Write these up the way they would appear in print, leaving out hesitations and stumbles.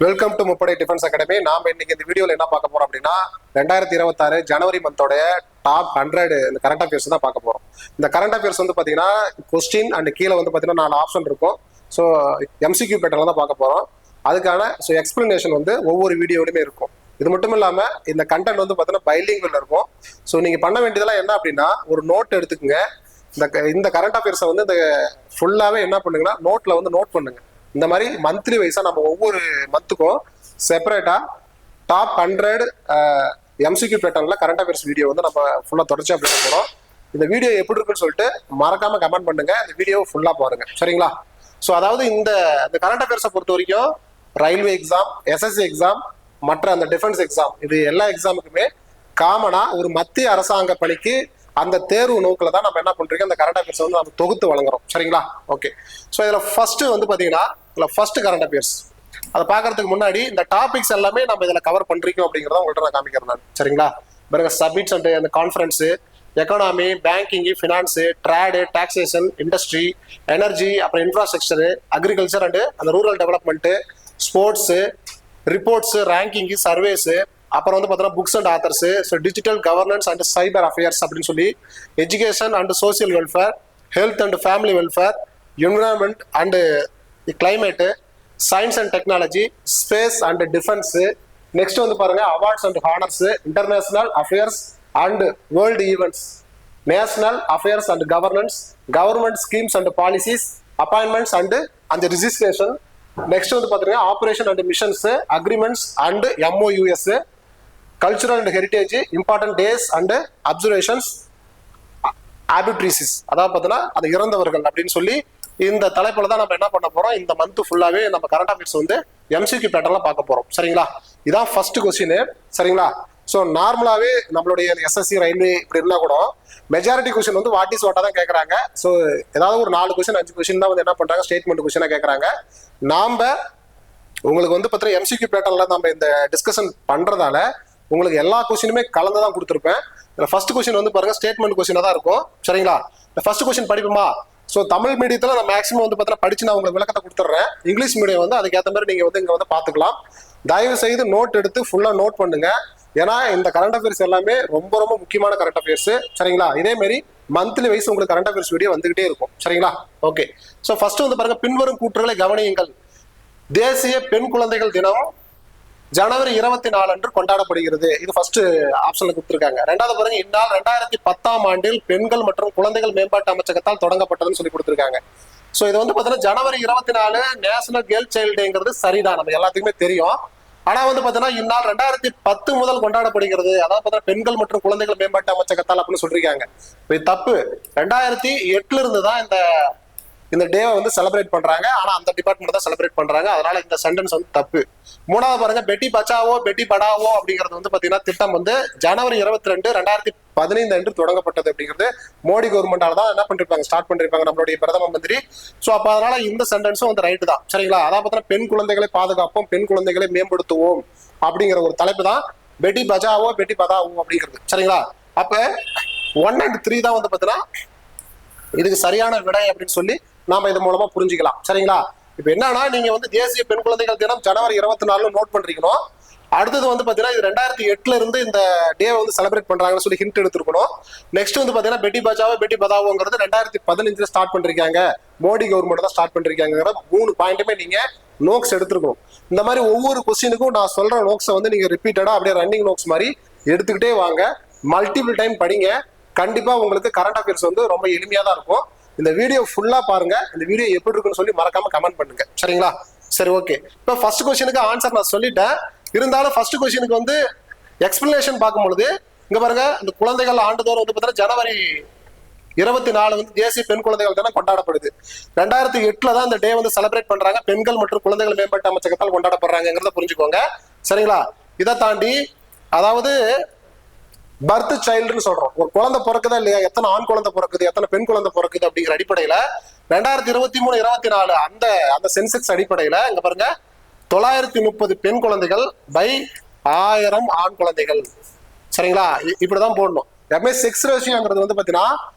Welcome to முப்படை defence academy. நாம இன்னைக்கு இந்த வீடியோல என்ன பார்க்க போறோம் அப்படின்னா 2026 ஜனவரி மந்தோடைய டாப் 100 இந்த கரண்ட் அஃபேர்ஸ் தான் பார்க்க போறோம். இந்த கரண்ட் அஃபேர்ஸ் வந்து பாத்தீங்கன்னா கொஸ்டின் அண்ட் கீழே வந்து பாத்தீங்கன்னா 4 ஆப்ஷன் இருக்கும். ஸோ எம்சிக்யூ பேட்டர்ல தான் பார்க்க போறோம். அதுக்கான எக்ஸ்பிளனேஷன் வந்து ஒவ்வொரு வீடியோலையுமே இருக்கும். இது மட்டும் இல்லாம இந்த கண்டென்ட் வந்து பாத்தீங்கன்னா பைலிங்குவல் இருக்கும். ஸோ நீங்க பண்ண வேண்டியதெல்லாம் என்ன அப்படின்னா ஒரு நோட் எடுத்துக்கோங்க. இந்த கரண்ட் அஃபேர்ஸை வந்து இந்த ஃபுல்லாவே என்ன பண்ணுங்கன்னா நோட்ல வந்து நோட் பண்ணுங்க. இந்த மாதிரி மந்த்லி வைஸா நம்ம ஒவ்வொரு மந்த்துக்கும் செப்பரேட்டா டாப் 100 எம்சிக்யூ பேட்டர்ன்ல கரண்ட் அஃபேர்ஸ் வீடியோ வந்து நம்ம ஃபுல்லா தொடர்ச்சி அப்படி போறோம். இந்த வீடியோ எப்படி இருக்குன்னு சொல்லிட்டு மறக்காம கமெண்ட் பண்ணுங்க. இந்த வீடியோ ஃபுல்லா பாருங்க, சரிங்களா? ஸோ அதாவது இந்த கரண்ட் அஃபேர்ஸை பொறுத்த வரைக்கும் ரயில்வே எக்ஸாம், எஸ்எஸ்சி எக்ஸாம், மற்ற அந்த டிஃபென்ஸ் எக்ஸாம், இது எல்லா எக்ஸாமுக்குமே காமனா ஒரு மத்திய அரசாங்க பணிக்கு அந்த தேர்வு நோக்கில் தான் நம்ம என்ன பண்றோம், அந்த கரண்ட் அஃபேர்ஸ் வந்து நம்ம தொகுத்து வழங்குறோம், சரிங்களா? ஓகே. ஸோ இதுல ஃபர்ஸ்ட் வந்து பாத்தீங்கன்னா ஃபர்ஸ்ட் கரண்ட் அஃபேர்ஸ் அதை பார்க்கறதுக்கு முன்னாடி இந்த டாபிக்ஸ் எல்லாமே நம்ம இதில் கவர் பண்றோம் அப்படிங்கிறத உங்கள்கிட்ட நான் காமிக்கிறேன் நான், சரிங்களா? பிறகு சப்மிட்ஸ் அண்ட் அந்த conference, economy, banking, finance, trade, taxation, industry, energy, அப்புறம் இன்ஃப்ராஸ்ட்ரக்சரு, அக்ரிகல்ச்சர் அண்ட் அந்த rural development, sports, reports, ranking, surveys, அப்புறம் வந்து பார்த்தீங்கன்னா books and authors, so digital governance and cyber affairs அப்படின்னு சொல்லி, education and social welfare, health and family welfare, environment and climate, science and technology, space and defence, next வந்து பாருங்க awards and honours, international affairs and world events, national affairs and governance, government schemes and policies, appointments and அந்த registration, next வந்து பாத்தீங்கன்னா operation and missions, agreements and MoUs, cultural and heritage, important days and observations, obituaries, அதாவது பார்த்தீங்கன்னா அது இறந்தவர்கள் அப்படின்னு சொல்லி இந்த தலைப்புல தான் நம்ம என்ன பண்ண போறோம். இந்த மந்த் ஃபுல்லாவே நம்ம கரண்ட் அஃபேர்ஸ் வந்து எம்சிக்யூ பேட்டர்ல பார்க்க போறோம், சரிங்களா? இதான் ஃபர்ஸ்ட் கொஸ்டின், சரிங்களா? ஸோ நார்மலாவே நம்மளுடைய எஸ்எஸ்சி ரயில்வே இப்படி இருந்தா கூட மெஜாரிட்டி கொஸ்டின் வந்து வாட் இஸ் வாட்டா தான் கேட்கறாங்க. ஸோ ஏதாவது ஒரு 4 கொஸ்டின் 5 கொஸ்டின் தான் வந்து என்ன பண்றாங்க, ஸ்டேட்மெண்ட் கொஸ்டினா கேட்கறாங்க. நாம உங்களுக்கு வந்து பார்த்தீங்கன்னா எம்சிக்யூ பேட்டர்ல நம்ம இந்த டிஸ்கஷன் பண்றதால உங்களுக்கு எல்லா கொஸ்டினுமே கலந்து தான் கொடுத்துருப்பேன். ஃபர்ஸ்ட் கொஸ்டின் வந்து பாருங்க ஸ்டேட்மெண்ட் கொஸ்டினா தான் இருக்கும், சரிங்களா? இந்த ஃபர்ஸ்ட் கொஸ்டின் படிப்புமா. ஸோ தமிழ் மீடியத்தில் நான் மேக்ஸிமம் வந்து பார்த்தீங்கன்னா படிச்சு நான் உங்களுக்கு விளக்கத்தை கொடுத்துட்றேன். இங்கிலீஷ் மீடியம் வந்து அதுக்கேற்ற மாதிரி நீங்கள் வந்து இங்கே வந்து பார்த்துக்கலாம். தயவு செய்து நோட் எடுத்து ஃபுல்லாக நோட் பண்ணுங்க. ஏன்னா இந்த கரண்ட் அஃபேர்ஸ் எல்லாமே ரொம்ப ரொம்ப முக்கியமான கரண்ட் அஃபேர்ஸ், சரிங்களா? இதே மாதிரி மந்த்லி வைஸ் உங்களுக்கு கரண்ட் அஃபேர்ஸ் வீடியோ வந்துகிட்டே இருக்கும், சரிங்களா? ஓகே. ஸோ ஃபர்ஸ்ட் வந்து பாருங்க பின்வரும் கூற்றுகளை கவனியுங்கள். தேசிய பெண் குழந்தைகள் தினம் ஜனவரி 24 அன்று கொண்டாடப்படுகிறது. இது ஃபர்ஸ்ட் ஆப்ஷன்ல கொடுத்துருக்காங்க. ரெண்டாவது பாருங்க இந்நாள் 2010ஆம் ஆண்டில் பெண்கள் மற்றும் குழந்தைகள் மேம்பாட்டு அமைச்சகத்தால் தொடங்கப்பட்டதுன்னு சொல்லி கொடுத்துருக்காங்க. ஸோ இது வந்து பார்த்தீங்கன்னா ஜனவரி 24 நேஷனல் கேர்ள் சைல்டு டேங்கிறது சரிதான், நம்ம எல்லாத்துக்குமே தெரியும். ஆனா வந்து பாத்தீங்கன்னா இந்நாள் 2010 முதல் கொண்டாடப்படுகிறது. அதாவது பார்த்தீங்கன்னா பெண்கள் மற்றும் குழந்தைகள் மேம்பாட்டு அமைச்சகத்தால் அப்படின்னு சொல்லிருக்காங்க. இது தப்பு. 2008 இருந்து தான் இந்த டேவை வந்து செலிப்ரேட் பண்றாங்க. ஆனா அந்த டிபார்ட்மெண்ட் தான் செலிப்ரேட் பண்றாங்க. அதனால இந்த சென்டென்ஸ் வந்து தப்பு. மூணாவது பாருங்க பெட்டி பச்சாவோ பெட்டி படாவோ அப்படிங்கிறது வந்து பாத்தீங்கன்னா திட்டம் வந்து ஜனவரி 22, 2015 அன்று தொடங்கப்பட்டது அப்படிங்கிறது மோடி கவர்மெண்டால தான் என்ன பண்ணிருப்பாங்க, ஸ்டார்ட் பண்ணிருப்பாங்க நம்மளுடைய பிரதம மந்திரி. ஸோ அப்ப அதனால இந்த சென்டென்ஸும் வந்து ரைட்டு தான், சரிங்களா? அதான் பார்த்தீங்கன்னா பெண் குழந்தைகளை பாதுகாப்போம், பெண் குழந்தைகளை மேம்படுத்துவோம் அப்படிங்கிற ஒரு தலைப்பு தான் பெட்டி பச்சாவோ பெட்டி பதாவோ அப்படிங்கிறது, சரிங்களா? அப்ப 1 and 3 தான் வந்து பாத்தீங்கன்னா இதுக்கு சரியான விடை அப்படின்னு சொல்லி நாம இது மூலமா புரிஞ்சுக்கலாம், சரிங்களா? இப்ப என்னன்னா நீங்க வந்து தேசிய பெண் குழந்தைகள் தினம் ஜனவரி 24 நோட் பண்றீங்கணும். அடுத்தது வந்து பாத்தீங்கன்னா இது 2008 இருந்து இந்த டே வந்து செலிப்ரேட் பண்றாங்கன்னு சொல்லி ஹிண்ட் எடுத்துருக்கணும். நெக்ஸ்ட் வந்து பாத்தீங்கன்னா பெட்டி பச்சாவோ பெட்டி பதாவோங்கிறது 2015 ஸ்டார்ட் பண்றீங்க, மோடி கவர்மெண்ட் தான் ஸ்டார்ட் பண்றீங்கிற 3 பாயிண்ட்டுமே நீங்க நோட்ஸ் எடுத்துருக்கணும். இந்த மாதிரி ஒவ்வொரு கொஸ்டினுக்கும் நான் சொல்ற நோட்ஸை வந்து நீங்க ரிப்பீட்டடா அப்படியே ரன்னிங் நோட்ஸ் மாதிரி எடுத்துக்கிட்டே வாங்க. மல்டிபிள் டைம் படிங்க. கண்டிப்பா உங்களுக்கு கரண்ட் அஃபேர்ஸ் வந்து ரொம்ப எளிமையா தான் இருக்கும். இந்த வீடியோ ஃபுல்லா பாருங்க. இந்த வீடியோ எப்படி இருக்குன்னு சொல்லி மறக்காம கமெண்ட் பண்ணுங்க, சரிங்களா? சரி, ஓகே. இப்போ ஃபர்ஸ்ட் கொஸ்டினுக்கு ஆன்சர் நான் சொல்லிட்டேன். இருந்தாலும் ஃபர்ஸ்ட் கொஸ்டினுக்கு வந்து எக்ஸ்பிளனேஷன் பார்க்கும்பொழுது இங்க பாருங்க இந்த குழந்தைகள் ஆண்டுதோறும் வந்து பார்த்தீங்கன்னா ஜனவரி 24 வந்து தேசிய பெண் குழந்தைகள் தினம் கொண்டாடப்படுது. 2008 தான் இந்த டே வந்து செலிப்ரேட் பண்றாங்க. பெண்கள் மற்றும் குழந்தைகள் மேம்பாட்டு அமைச்சகத்தால் கொண்டாடப்படுறாங்கிறத புரிஞ்சுக்கோங்க, சரிங்களா? இதை தாண்டி அதாவது பர்த் சைல்டுன்னு சொல்றோம். ஒரு குழந்தை பிறக்குதா இல்லையா, எத்தனை ஆண் குழந்தை பிறக்குது, எத்தனை பெண் குழந்தை பிறக்குது அப்படிங்கிற அடிப்படையில 2023-24 அந்த சென்செக்ஸ் அடிப்படையில இங்க பாருங்க 930 பெண் குழந்தைகள் பை 1000 ஆண் குழந்தைகள், சரிங்களா? இப்படிதான் போடணும். எப்பவுமே செக்ஸ் ரேஷியோங்கிறது வந்து பாத்தீங்கன்னா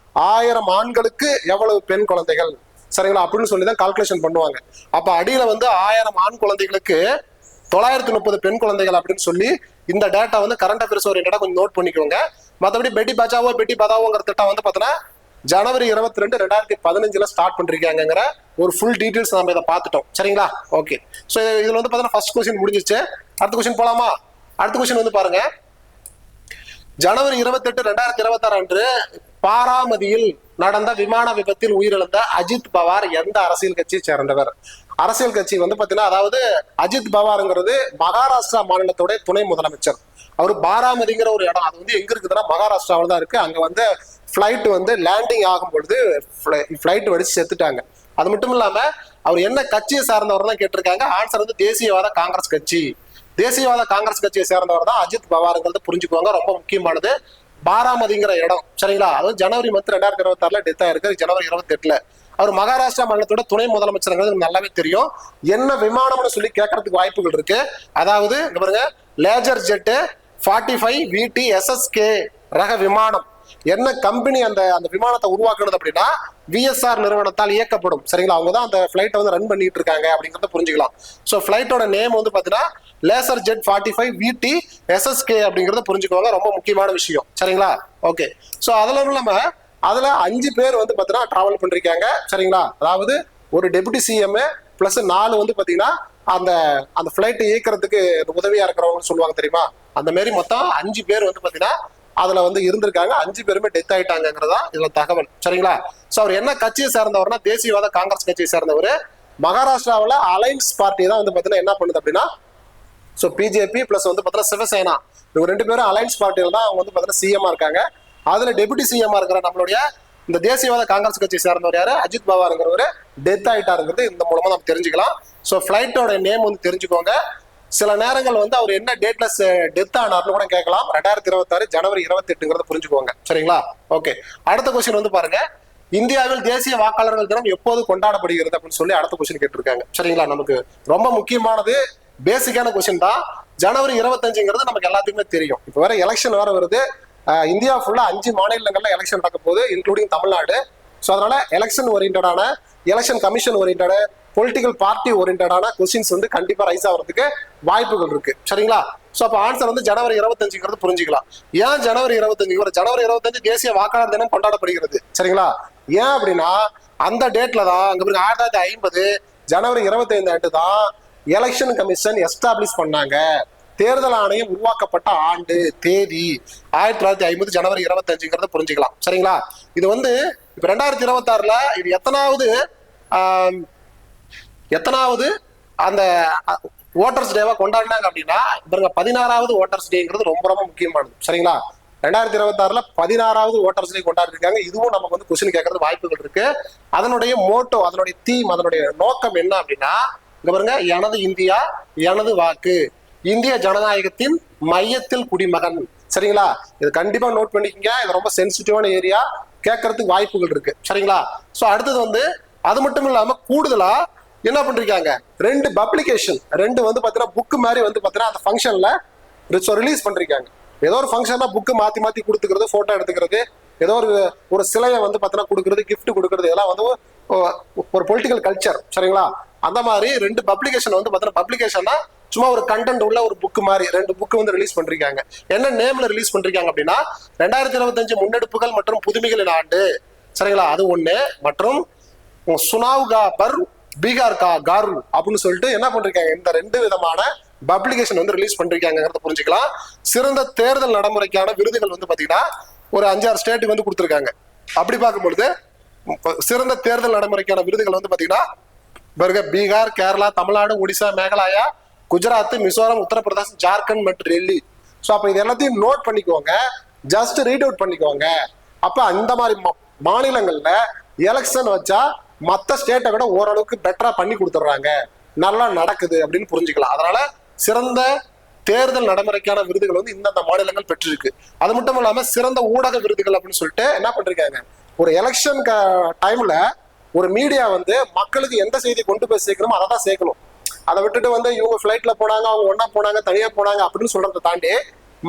1000 ஆண்களுக்கு எவ்வளவு பெண் குழந்தைகள், சரிங்களா, அப்படின்னு சொல்லிதான் கால்குலேஷன் பண்ணுவாங்க. அப்ப அடியில வந்து 1000 ஆண் குழந்தைகளுக்கு 930 பெண் குழந்தைகள் அப்படின்னு சொல்லி இந்த டேட்டா வந்து கரண்ட் அஃபேர்ஸ் ஓரியன்டா கொஞ்சம் நோட் பண்ணிக்கோங்க. மற்றபடி பெட்டி பச்சாவோ பெட்டி பதாவோங்கிற திட்டம் வந்து பார்த்தீங்கன்னா ஜனவரி 22, 2015 ஸ்டார்ட் பண்ணிருக்காங்கிற ஒரு ஃபுல் டீடைல்ஸ் நம்ம இதை பார்த்துட்டோம். சரிங்களா? ஓகே. ஸோ இதுல வந்து பார்த்தீங்கன்னா ஃபர்ஸ்ட் கொஸ்டின் முடிஞ்சிச்சு. அடுத்த கொஸ்டின் போலாமா? அடுத்த கொஸ்டின் வந்து பாருங்க, ஜனவரி 28, 2026 அன்று பாராமதியில் நடந்த விமான விபத்தில் உயிரிழந்த அஜித் பவார் எந்த அரசியல் கட்சியை சேர்ந்தவர்? அரசியல் கட்சி வந்து பாத்தீங்கன்னா, அதாவது அஜித் பவார்ங்கிறது மகாராஷ்டிரா மாநிலத்தோட துணை முதலமைச்சர். அவர் பாராமதிங்கிற ஒரு இடம், அது வந்து எங்க இருக்குதுன்னா மகாராஷ்டிராவில் தான் இருக்கு. அங்க வந்து ஃபிளைட் வந்து லேண்டிங் ஆகும் பொழுது ஃபிளைட் வெடிச்சு செத்துட்டாங்க. அது மட்டும் இல்லாம அவர் என்ன கட்சியை சார்ந்தவர் தான் கேட்டிருக்காங்க. ஆன்சர் வந்து தேசியவாத காங்கிரஸ் கட்சி. தேசியவாத காங்கிரஸ் கட்சியை சேர்ந்தவர் தான் அஜித் பவார்ங்கிறது புரிஞ்சுக்குவாங்க, ரொம்ப முக்கியமானது. பாராமதிங்கிற இடம், சரிங்களா? அதாவது ஜனவரி மந்த் 2026 டெத் ஆயிருக்கு. ஜனவரி 28 அவர் மகாராஷ்டிரா மாநிலத்தோட துணை முதலமைச்சர் நல்லாவே தெரியும். என்ன விமானம்னு சொல்லி கேட்கறதுக்கு வாய்ப்புகள் இருக்கு. அதாவது பாருங்க, லேஜர் ஜெட் 45 VT SSK ரக விமானம். என்ன கம்பெனி அந்த விமானத்தை உருவாக்குறது அப்படின்னா VSR நிறுவனத்தால் இயக்கப்படும். சரிங்களா? அவங்க தான் அந்த பிளைட்டை வந்து ரன் பண்ணிட்டு இருக்காங்க அப்படிங்கறத புரிஞ்சுக்கலாம். ஸோ பிளைட்டோட நேம் வந்து பாத்தீங்கன்னா லேசர் ஜெட் 45 VT SSK அப்படிங்கறத புரிஞ்சுக்குவாங்க, ரொம்ப முக்கியமான விஷயம். சரிங்களா? ஓகே. ஸோ அதுல இல்லாம அதுல 5 பேர் வந்து பாத்தீங்கன்னா டிராவல் பண்ணிருக்காங்க. சரிங்களா? அதாவது ஒரு டெபுட்டி CM பிளஸ் 4 வந்து பாத்தீங்கன்னா அந்த பிளைட் இயக்கிறதுக்கு உதவியா இருக்கிறவங்க சொல்லுவாங்க தெரியுமா, அந்த மாதிரி மொத்தம் 5 பேர் வந்து பாத்தீங்கன்னா அதுல வந்து இருந்திருக்காங்க. 5 பேருமே டெத் ஆயிட்டாங்கிறதா இதுல தகவல். சரிங்களா? சோ அவர் என்ன கட்சியை சேர்ந்தவர்னா தேசியவாத காங்கிரஸ் கட்சியை சேர்ந்தவர். மகாராஷ்டிராவில் அலைன்ஸ் பார்ட்டி தான் வந்து பாத்தீங்கன்னா என்ன பண்ணுது அப்படின்னா, ஸோ பிஜேபி பிளஸ் வந்து பார்த்தீங்கன்னா சிவசேனா, இவங்க 2 பேரும் அலைன்ஸ் பார்ட்டியில் தான் அவங்க வந்து பார்த்தீங்கன்னா சிஎம்மா இருக்காங்க. அதுல டெபுட்டி சிஎம்மா இருக்கிற நம்மளுடைய இந்த தேசியவாத காங்கிரஸ் கட்சியை சேர்ந்தவர் யாரு, அஜித் பவார்ங்கிறவர் டெத் ஆயிட்டாருங்கிறது இந்த மூலமா நம்ம தெரிஞ்சுக்கலாம். ஸோ ஃபிளைட்டோட நேம் வந்து தெரிஞ்சுக்கோங்க. சில நேரங்கள் வந்து அவர் என்ன டேட்ல டெத் ஆனார்னு கூட கேட்கலாம். 2026 ஜனவரி 28 புரிஞ்சுக்கோங்க. சரிங்களா? ஓகே. அடுத்த கொஸ்டின் வந்து பாருங்க, இந்தியாவில் தேசிய வாக்காளர்கள் தினம் எப்போது கொண்டாடப்படுகிறது அப்படின்னு சொல்லி அடுத்த கொஸ்டின் கேட்டிருக்காங்க. சரிங்களா? நமக்கு ரொம்ப முக்கியமானது, பேசிக்கான கொஸ்டின் தான். ஜனவரி 25 நமக்கு எல்லாத்துக்குமே தெரியும். இப்போ வேற எலெக்ஷன் வேற வருது. இந்தியா ஃபுல்லா 5 மாநிலங்கள்ல எலெக்ஷன் நடக்க போகுது, இன்க்ளூடிங் தமிழ்நாடு. ஸோ அதனால எலெக்ஷன் ஓரியன்டான, எலெக்ஷன் கமிஷன் ஓரியன்டான, பொலிட்டிக்கல் பார்ட்டி ஓரியன்டான கொஸ்டின்ஸ் வந்து கண்டிப்பா ரைஸ் ஆகிறதுக்கு வாய்ப்புகள் இருக்கு. சரிங்களா? ஸோ அப்போ ஆன்சர் வந்து ஜனவரி 25 புரிஞ்சுக்கலாம். ஏன் ஜனவரி 25? ஜனவரி 25 தேசிய வாக்காளர் தினம் கொண்டாடப்படுகிறது. சரிங்களா? ஏன் அப்படின்னா அந்த டேட்ல தான் அங்க 1950 ஜனவரி 25 அன்று தான் எலெக்ஷன் கமிஷன் எஸ்டாப்ளிஷ் பண்ணாங்க. தேர்தல் ஆணையம் உருவாக்கப்பட்ட ஆண்டு தேதி 1950 ஜனவரி 25 புரிஞ்சுக்கலாம். சரிங்களா? இது வந்து இப்ப 2026 இது எத்தனாவது அந்த ஓட்டர்ஸ் டேவா கொண்டாடினாங்க அப்படின்னா, பாருங்க 16வது ஓட்டர்ஸ் டேங்கிறது ரொம்ப ரொம்ப முக்கியமானது. சரிங்களா? 2026 16வது ஓட்டர்ஸ் டே கொண்டாடி இருக்காங்க. இதுவும் நமக்கு வந்து கொஸ்டின் கேட்கறது வாய்ப்புகள் இருக்கு. அதனுடைய மோட்டோ, அதனுடைய தீம், அதனுடைய நோக்கம் என்ன அப்படின்னா, இங்க பாருங்க, எனது இந்தியா எனது வாக்கு, இந்திய ஜனநாயகத்தின் மையத்தில் குடிமகன். சரிங்களா? இது கண்டிப்பா நோட் பண்ணிக்கங்க. இது ரொம்ப சென்சிட்டிவான ஏரியா, கேட்கறதுக்கு வாய்ப்புகள் இருக்கு. சரிங்களா? சோ அடுத்தது வந்து அது மட்டும் இல்லாம கூடுதலா என்ன பண்றாங்க, 2 பப்ளிகேஷன், 2 வந்து பாத்தீங்கன்னா புக் மாதிரி வந்து பாத்தீங்கன்னா அந்த ஃபங்க்ஷன்ல ரிலீஸ் பண்றாங்க. ஏதோ ஒரு ஃபங்க்ஷன்னா புக்கு மாத்தி கொடுத்துக்கிறது, போட்டோ எடுத்துக்கிறது, ஏதோ ஒரு சிலையை வந்து பாத்தீங்கன்னா கொடுக்கறது, கிஃப்ட் கொடுக்கறது, இதெல்லாம் வந்து ஒரு பொலிட்டிக்கல் கல்ச்சர். சரிங்களா? அந்த மாதிரி 2 பப்ளிகேஷன் வந்து பாத்தீங்கன்னா, பப்ளிகேஷன்னா சும்மா ஒரு கண்டென்ட் உள்ள ஒரு புக் மாதிரி 2 புக் வந்து ரிலீஸ் பண்றாங்க. என்ன நேம்ல ரிலீஸ் பண்றாங்க அப்படின்னா, 2025 முன்னெடுப்புகள் மற்றும் புதுமைகளின் ஆண்டு. சரிங்களா? அது ஒண்ணு. மற்றும் சுனாவ்கா பர் பீகார் காரு அப்படின்னு சொல்லிட்டு என்ன பண்றாங்க, இந்த 2 விதமான பப்ளிகேஷன் வந்து ரிலீஸ் பண்றாங்கிறத புரிஞ்சுக்கலாம். சிறந்த தேர்தல் நடைமுறைக்கான விருதுகள் வந்து பாத்தீங்கன்னா ஒரு 5-6 ஸ்டேட்டுக்கு வந்து கொடுத்துருக்காங்க. அப்படி பார்க்கும்பொழுது சிறந்த தேர்தல் நடைமுறைக்கான விருதுகள் வந்து பாத்தீங்கன்னா பீகார், கேரளா, தமிழ்நாடு, ஒடிசா, மேகாலயா, குஜராத், மிசோரம், உத்தரப்பிரதேசம், ஜார்க்கண்ட் மற்றும் டெல்லி. ஸோ அப்போ இது எல்லாத்தையும் நோட் பண்ணிக்கோங்க, ஜஸ்ட் ரீட் அவுட் பண்ணிக்கோங்க. அப்ப அந்த மாதிரி மாநிலங்கள்ல எலெக்ஷன் வச்சா மற்ற ஸ்டேட்டை விட ஓரளவுக்கு பெட்டரா பண்ணி கொடுத்துட்றாங்க, நல்லா நடக்குது அப்படின்னு புரிஞ்சுக்கலாம். அதனால சிறந்த தேர்தல் நடைமுறைக்கான விருதுகள் வந்து இந்தந்த மாநிலங்கள் பெற்றிருக்கு. அது மட்டும் இல்லாம சிறந்த ஊடக விருதுகள் அப்படின்னு சொல்லிட்டு என்ன பண்றாங்க, ஒரு எலெக்ஷன் டைம்ல ஒரு மீடியா வந்து மக்களுக்கு எந்த செய்தி கொண்டு போய் சேர்க்கணுமோ அதை தான் சேர்க்கணும். அதை விட்டுட்டு வந்து இவங்க ஃபிளைட்ல போனாங்க, அவங்க ஒன்னா போனாங்க, தனியா போனாங்க அப்படின்னு சொல்றதை தாண்டி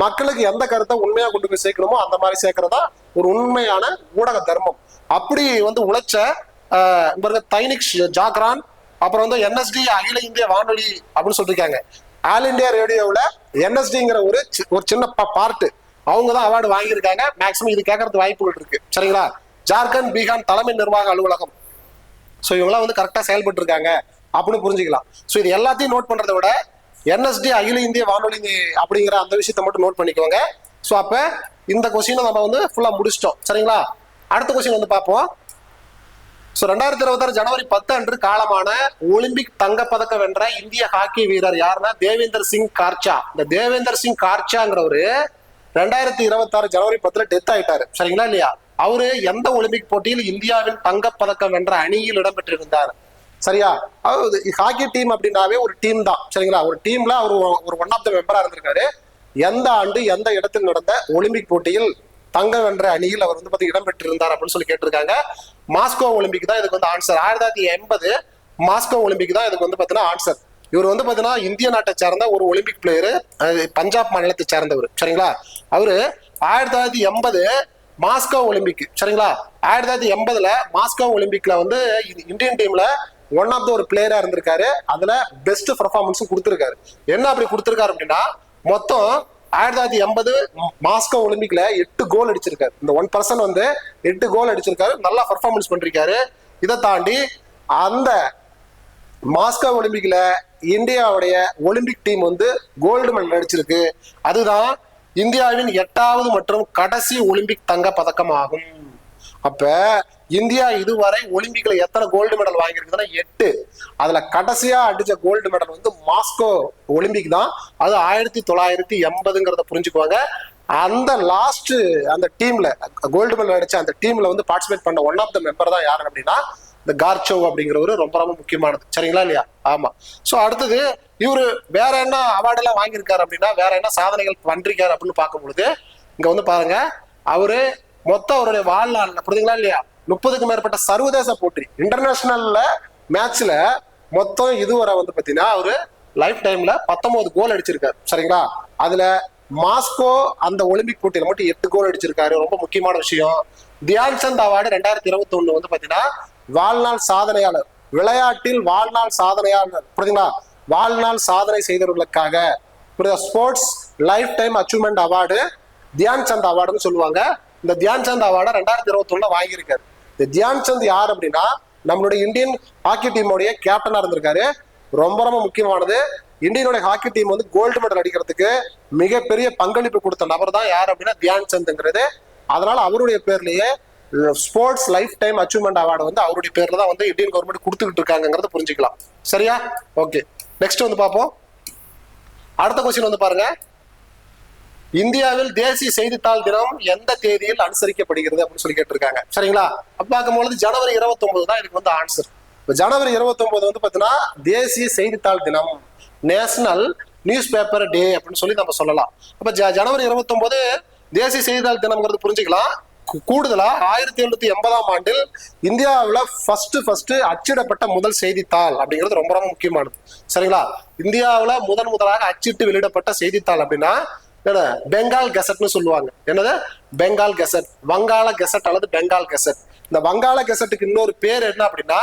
மக்களுக்கு எந்த கருத்தை உண்மையா கொண்டு போய் சேர்க்கணுமோ அந்த மாதிரி சேர்க்கறதா ஒரு உண்மையான ஊடக தர்மம். அப்படி வந்து உழைச்ச தைனிக் ஜாக்ரான், அப்புறம் வந்து NSD அகில இந்திய வானொலி அப்படின்னு சொல்லிருக்காங்க. ஆல் இந்தியா ரேடியோவில் என்எஸ்டிங்கிற ஒரு சின்ன பார்ட் அவங்க தான் அவார்டு வாங்கியிருக்காங்க. மேக்ஸிமம் இது கேட்கறது வாய்ப்புகள் இருக்கு. சரிங்களா? ஜார்க்கண்ட் பீகார் தலைமை நிர்வாக அலுவலகம். ஸோ இவங்களாம் வந்து கரெக்டாக செயல்பட்டு இருக்காங்க அப்படின்னு புரிஞ்சுக்கலாம். ஸோ இது எல்லாத்தையும் நோட் பண்றதை விட என்எஸ்டி அகில இந்திய வானொலி அப்படிங்கிற அந்த விஷயத்த மட்டும் நோட் பண்ணிக்கோங்க. ஸோ அப்போ இந்த கொஸ்டினை நம்ம வந்து ஃபுல்லாக முடிச்சிட்டோம். சரிங்களா? அடுத்த கொஸ்டின் வந்து பார்ப்போம். ஸோ 2026 ஜனவரி 10 அன்று காலமான ஒலிம்பிக் தங்கப்பதக்கம் வென்ற இந்திய ஹாக்கி வீரர் யாருன்னா தேவேந்தர் சிங் கார்ச்சா. இந்த தேவேந்தர் சிங் கார்ச்சாங்கிறவரு 2026 ஜனவரி 10 டெத் ஆயிட்டாரு. சரிங்களா இல்லையா? அவரு எந்த ஒலிம்பிக் போட்டியில் இந்தியாவின் தங்கப்பதக்கம் வென்ற அணியில் இடம்பெற்றிருந்தார்? சரியா? ஹாக்கி டீம் அப்படின்னாவே ஒரு டீம் தான். சரிங்களா? ஒரு டீம்ல அவர் ஒரு ஒன் ஆஃப் த மெம்பரா இருந்திருக்காரு. எந்த ஆண்டு எந்த இடத்தில் நடந்த ஒலிம்பிக் போட்டியில் தங்கம் வென்ற அணியில் அவர் வந்து இடம்பெற்றிருந்தார் அப்படின்னு சொல்லி கேட்டிருக்காங்க. மாஸ்கோ ஒலிம்பிக் தான் இதுக்கு வந்து ஆன்சர். 1980 மாஸ்கோ ஒலிம்பிக் தான் இதுக்கு வந்து பாத்தீங்கன்னா ஆன்சர். இவர் வந்து பாத்தீங்கன்னா இந்திய நாட்டை சார்ந்த ஒரு ஒலிம்பிக் பிளேயரு, பஞ்சாப் மாநிலத்தை சார்ந்தவர். சரிங்களா? அவரு 1980 மாஸ்கோ ஒலிம்பிக். சரிங்களா? 1980 மாஸ்கோ ஒலிம்பிக்ல வந்து இந்தியன் டீம்ல ஒன் ஆஃப் த ஒரு பிளேயரா இருந்திருக்காரு. அதுல பெஸ்ட் பர்ஃபார்மன்ஸும் கொடுத்திருக்காரு. என்ன அப்படி கொடுத்திருக்காரு அப்படின்னா, மொத்தம் 1980 மாஸ்கோ ஒலிம்பிக்ல 8 கோல் அடிச்சிருக்காரு. இந்த 1% வந்து 8 கோல் அடிச்சிருக்காரு. நல்லா பர்ஃபார்மன்ஸ் பண்றாரு. இதை தாண்டி அந்த மாஸ்கோ ஒலிம்பிக்ல இந்தியாவுடைய ஒலிம்பிக் டீம் வந்து கோல்டு மெடல் அடிச்சிருக்கு. அதுதான் இந்தியாவின் 8வது மற்றும் கடைசி ஒலிம்பிக் தங்க பதக்கம் ஆகும். அப்ப இந்தியா இதுவரை ஒலிம்பிக்ல எத்தனை கோல்டு மெடல் வாங்கியிருக்குதுன்னா 8. அதுல கடைசியா அடிச்ச கோல்டு மெடல் வந்து மாஸ்கோ ஒலிம்பிக் தான். அது 1980ங்கிறத புரிஞ்சுக்குவாங்க. அந்த லாஸ்ட் அந்த டீம்ல கோல்டு மெடல் அடிச்ச அந்த டீம்ல வந்து பார்ட்டிசிபேட் பண்ண ஒன் ஆஃப் த மெம்பர் தான் யாரு அப்படின்னா இந்த கார்ச்சோவ் அப்படிங்கிறவரு. ரொம்ப ரொம்ப முக்கியமானது. சரிங்களா இல்லையா? ஆமா. சோ அடுத்தது இவரு வேற என்ன அவார்டு எல்லாம் வாங்கியிருக்காரு அப்படின்னா, வேற என்ன சாதனைகள் பண்றாரு அப்படின்னு பார்க்கும் பொழுது இங்க வந்து பாருங்க, அவரு மொத்தம் அவருடைய வாழ்நாள் புரியுதுங்களா இல்லையா 30க்கும் மேற்பட்ட சர்வதேச போட்டி இன்டர்நேஷனல்ல மேட்ச்ல மொத்தம் இதுவரை வந்து பாத்தீங்கன்னா அவரு லைஃப் டைம்ல 19 கோல் அடிச்சிருக்காரு. சரிங்களா? அதுல மாஸ்கோ அந்த ஒலிம்பிக் போட்டியில மட்டும் 8 கோல் அடிச்சிருக்காரு. ரொம்ப முக்கியமான விஷயம். தியான் சந்த் அவார்டு 2021 வந்து பாத்தீங்கன்னா வாழ்நாள் சாதனையாளர், விளையாட்டில் வாழ்நாள் சாதனையாளர், புரியுதுங்களா? வாழ்நாள் சாதனை செய்தவர்களுக்காக sports lifetime achievement award Dhyan Chand அவார்டுன்னு சொல்லுவாங்க. இந்த தியான் சந்த் அவார்டை 2021 வாங்கியிருக்காரு. இந்த தியான் சந்த் யார் அப்படின்னா நம்மளுடைய இந்தியன் ஹாக்கி டீமோடைய கேப்டனா இருந்திருக்காரு. ரொம்ப ரொம்ப முக்கியமானது. இந்தியனுடைய ஹாக்கி டீம் வந்து கோல்டு மெடல் அடிக்கிறதுக்கு மிகப்பெரிய பங்களிப்பு கொடுத்த நபர் தான் யார் அப்படின்னா தியான் சந்த்ங்கிறது. அதனால அவருடைய பேர்லயே sports lifetime achievement award வந்து அவருடைய பேர்ல தான் வந்து இந்தியன் கவர்மெண்ட் கொடுத்துக்கிட்டு இருக்காங்கிறத புரிஞ்சுக்கலாம். சரியா? ஓகே, நெக்ஸ்ட் வந்து பார்ப்போம். அடுத்த கொஸ்டின் வந்து பாருங்க, இந்தியாவில் தேசிய செய்தித்தாள் தினம் எந்த தேதியில் அனுசரிக்கப்படுகிறது அப்படின்னு சொல்லி கேட்டிருக்காங்க. சரிங்களா? அப்ப பார்க்கும்போது ஜனவரி 29 தான் இதுக்கு வந்து ஆன்சர். இப்போ ஜனவரி 29 வந்து பாத்தீங்கன்னா தேசிய செய்தித்தாள் தினம், நேஷனல் நியூஸ் பேப்பர் டே அப்படின்னு சொல்லி நம்ம சொல்லலாம். அப்ப ஜனவரி 29 தேசிய செய்தித்தாள் தினம்ங்கிறது புரிஞ்சுக்கலாம். கூடுதலா 1780ஆம் ஆண்டில் இந்தியாவில் ஃபர்ஸ்ட் அச்சிடப்பட்ட முதல் செய்தித்தாள் அப்படிங்கிறது ரொம்ப ரொம்ப முக்கியமானது. சரிங்களா? இந்தியாவில் முதலாக அச்சிட்டு வெளியிடப்பட்ட செய்தித்தாள் அப்படின்னா பெங்கால் கெசட்னு சொல்லுவாங்க. என்னது? பெங்கால் கெசட், வங்காள கெசட் அல்லது பெங்கால் கெசட். இந்த வங்காள கெசட்டுக்கு இன்னொரு பேர் என்ன அப்படின்னா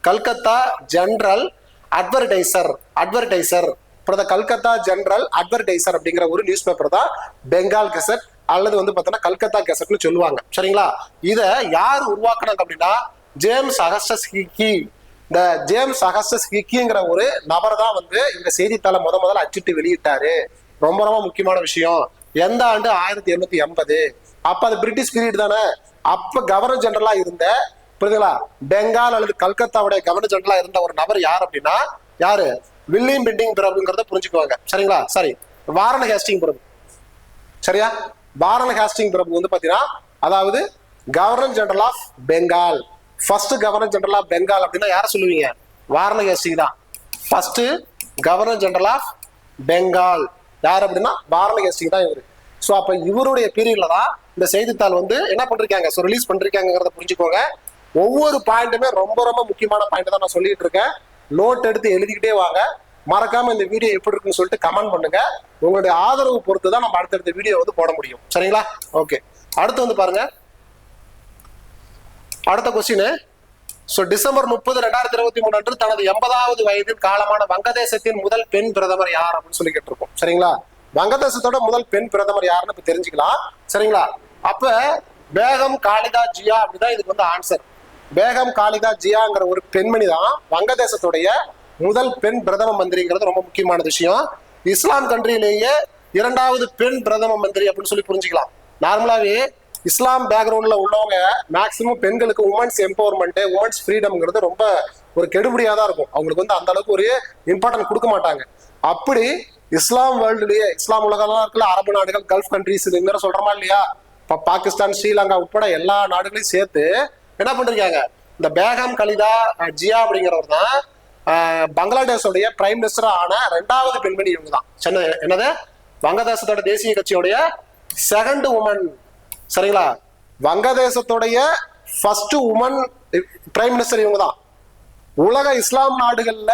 Calcutta general advertiser. Calcutta general advertiser அப்படிங்கிற ஒரு நியூஸ் பேப்பர் தான் பெங்கால் கெசட் அல்லது வந்து பார்த்தீங்கன்னா கல்கத்தா கெசட்னு சொல்லுவாங்க. சரிங்களா? இதை யார் உருவாக்குனாங்க அப்படின்னா ஜேம்ஸ் அகஸ்டஸ் ஹிக்கி. இந்த ஜேம்ஸ் அகஸ்டஸ் ஹிக்கிங்கிற ஒரு நபர் தான் வந்து இந்த செய்தித்தாளை முதல்ல அச்சிட்டு வெளியிட்டாரு. ரொம்ப ரொம்ப முக்கியமான விஷயம். எந்த ஆண்டு? 1880. அப்ப அது பிரிட்டிஷ் பீரியட் தானே. அப்ப கவர்னர் ஜெனரலா இருந்த, புரியுதுங்களா, பெங்கால் அல்லது கல்கத்தாவுடைய கவர்னர் ஜெனரலா இருந்த ஒரு நபர் யார் அப்படின்னா யாரு? வில்லியம் பெண்டிங் பிரபுங்கிறத புரிஞ்சுக்குவாங்க. சரிங்களா? சரி, வாரன் ஹேஸ்டிங் பிரபு. சரியா? வாரன் ஹேஸ்டிங் பிரபு வந்து பாத்தீங்கன்னா அதாவது governor general of Bengal. First governor general of Bengal அப்படின்னா யார சொல்லுவீங்க? வாரன் ஹேஸ்டிங் தான் first governor general of Bengal. யார் அப்படின்னா வாரன் ஹேஸ்டிங் தான் இவரு. ஸோ அப்ப இவருடைய பீரியட்ல தான் இந்த செய்தித்தாள் வந்து என்ன பண்றாங்க, ஸோ ரிலீஸ் பண்றாங்கிறத புரிஞ்சுக்கோங்க. ஒவ்வொரு பாயிண்ட்டுமே ரொம்ப ரொம்ப முக்கியமான பாயிண்ட் தான் நான் சொல்லிட்டு இருக்கேன். நோட் எடுத்து எழுதிக்கிட்டே வாங்க. மறக்காம இந்த வீடியோ எப்படி இருக்குன்னு சொல்லிட்டு கமெண்ட் பண்ணுங்க. உங்களுடைய ஆதரவு பொறுத்து தான் நம்ம அடுத்தடுத்த வீடியோ வந்து போட முடியும். சரிங்களா? ஓகே, அடுத்து வந்து பாருங்க. அடுத்த கொஸ்டின், சோ டிசம்பர் 30, 2023 அன்று தனது 80வது வயதில் காலமான வங்கதேசத்தின் முதல் பெண் பிரதமர் யார் அப்படின்னு சொல்லிக்கிட்டு இருக்கோம். சரிங்களா? வங்கதேசத்தோட முதல் பெண் பிரதமர் யாருன்னு இப்ப தெரிஞ்சுக்கலாம். சரிங்களா? அப்ப பேகம் காலிதா ஜியா அப்படிதான் இதுக்கு வந்து ஆன்சர். பேகம் காலிதா ஜியாங்கிற ஒரு பெண்மணி தான் வங்கதேசத்துடைய முதல் பெண் பிரதம மந்திரிங்கிறது ரொம்ப முக்கியமான விஷயம். இஸ்லாம் கண்ட்ரியிலேயே 2வது பெண் பிரதம மந்திரி அப்படின்னு சொல்லி புரிஞ்சுக்கலாம். நார்மலாவே இஸ்லாம் பேக்ரவுண்ட்ல உள்ளவங்க மேக்சிமம் பெண்களுக்கு உமன்ஸ் எம்பவர்மெண்ட், உமன்ஸ் ஃப்ரீடம்ங்கிறது ரொம்ப ஒரு கெடுபடியா தான் இருக்கும். அவங்களுக்கு வந்து அந்த அளவுக்கு ஒரு இம்பார்ட்டன்ட் கொடுக்க மாட்டாங்க. அப்படி இஸ்லாம் வேர்ல்டுலயே, இஸ்லாம் உலகம்லாம் இருக்குல்ல, அரபு நாடுகள், கல்ஃப் கண்ட்ரிஸ் இது சொல்றோமா இல்லையா, இப்ப பாகிஸ்தான், ஸ்ரீலங்கா உட்பட எல்லா நாடுகளையும் சேர்த்து என்ன பண்றாங்க, இந்த பேகம் கலிதா ஜியா அப்படிங்கிறவர் தான் பங்களாதேஷோடைய பிரைம் மினிஸ்டரா ஆன 2வது பெண்மணி. இவங்க தான் என்னது வங்கதேசத்தோட தேசிய கட்சியோடைய செகண்ட் உமன். சரிங்களா? வங்கதேசத்துடைய ஃபர்ஸ்ட் உமன் பிரைம் மினிஸ்டர் இவங்க தான். உலக இஸ்லாம் நாடுகள்ல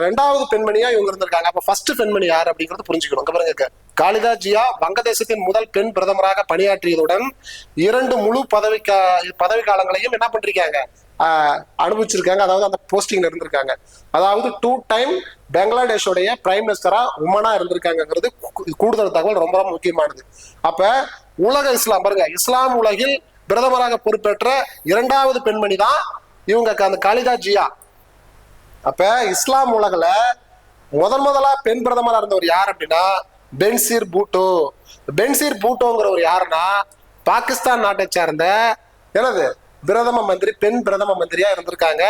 2வது பெண்மணியா இவங்க இருந்திருக்காங்க. அப்ப ஃபர்ஸ்ட் பெண்மணி யார் அப்படிங்கறது புரிஞ்சுக்கணும். பாருங்க, காலிதா ஜியா வங்கதேசத்தின் முதல் பெண் பிரதமராக பணியாற்றியதுடன் 2 முழு பதவி காலங்களையும் என்ன பண்றாங்க, அனுபவிச்சிருக்காங்க. அதாவது அந்த போஸ்டிங்ல இருந்திருக்காங்க. அதாவது 2 டைம் பங்களாதேஷோடைய பிரைம் மினிஸ்டரா உமனா இருந்திருக்காங்கிறது கூடுதல் தகவல், ரொம்ப ரொம்ப முக்கியமானது. அப்ப உலக இஸ்லாம் பாருங்க, இஸ்லாம் உலகில் பிரதமராக பொறுப்பேற்ற 2வது பெண்மணி தான் இவங்க, அந்த காலிதா ஜியா. அப்ப இஸ்லாம் உலகில முதலா பெண் பிரதமரா இருந்தவர் யார் அப்படின்னா பென்சீர் பூட்டோ. பென்சீர் பூட்டோங்கிறவர் யாருன்னா பாகிஸ்தான் நாட்டை சேர்ந்த என்னது பிரதம மந்திரி, பெண் பிரதம மந்திரியா இருந்திருக்காங்க.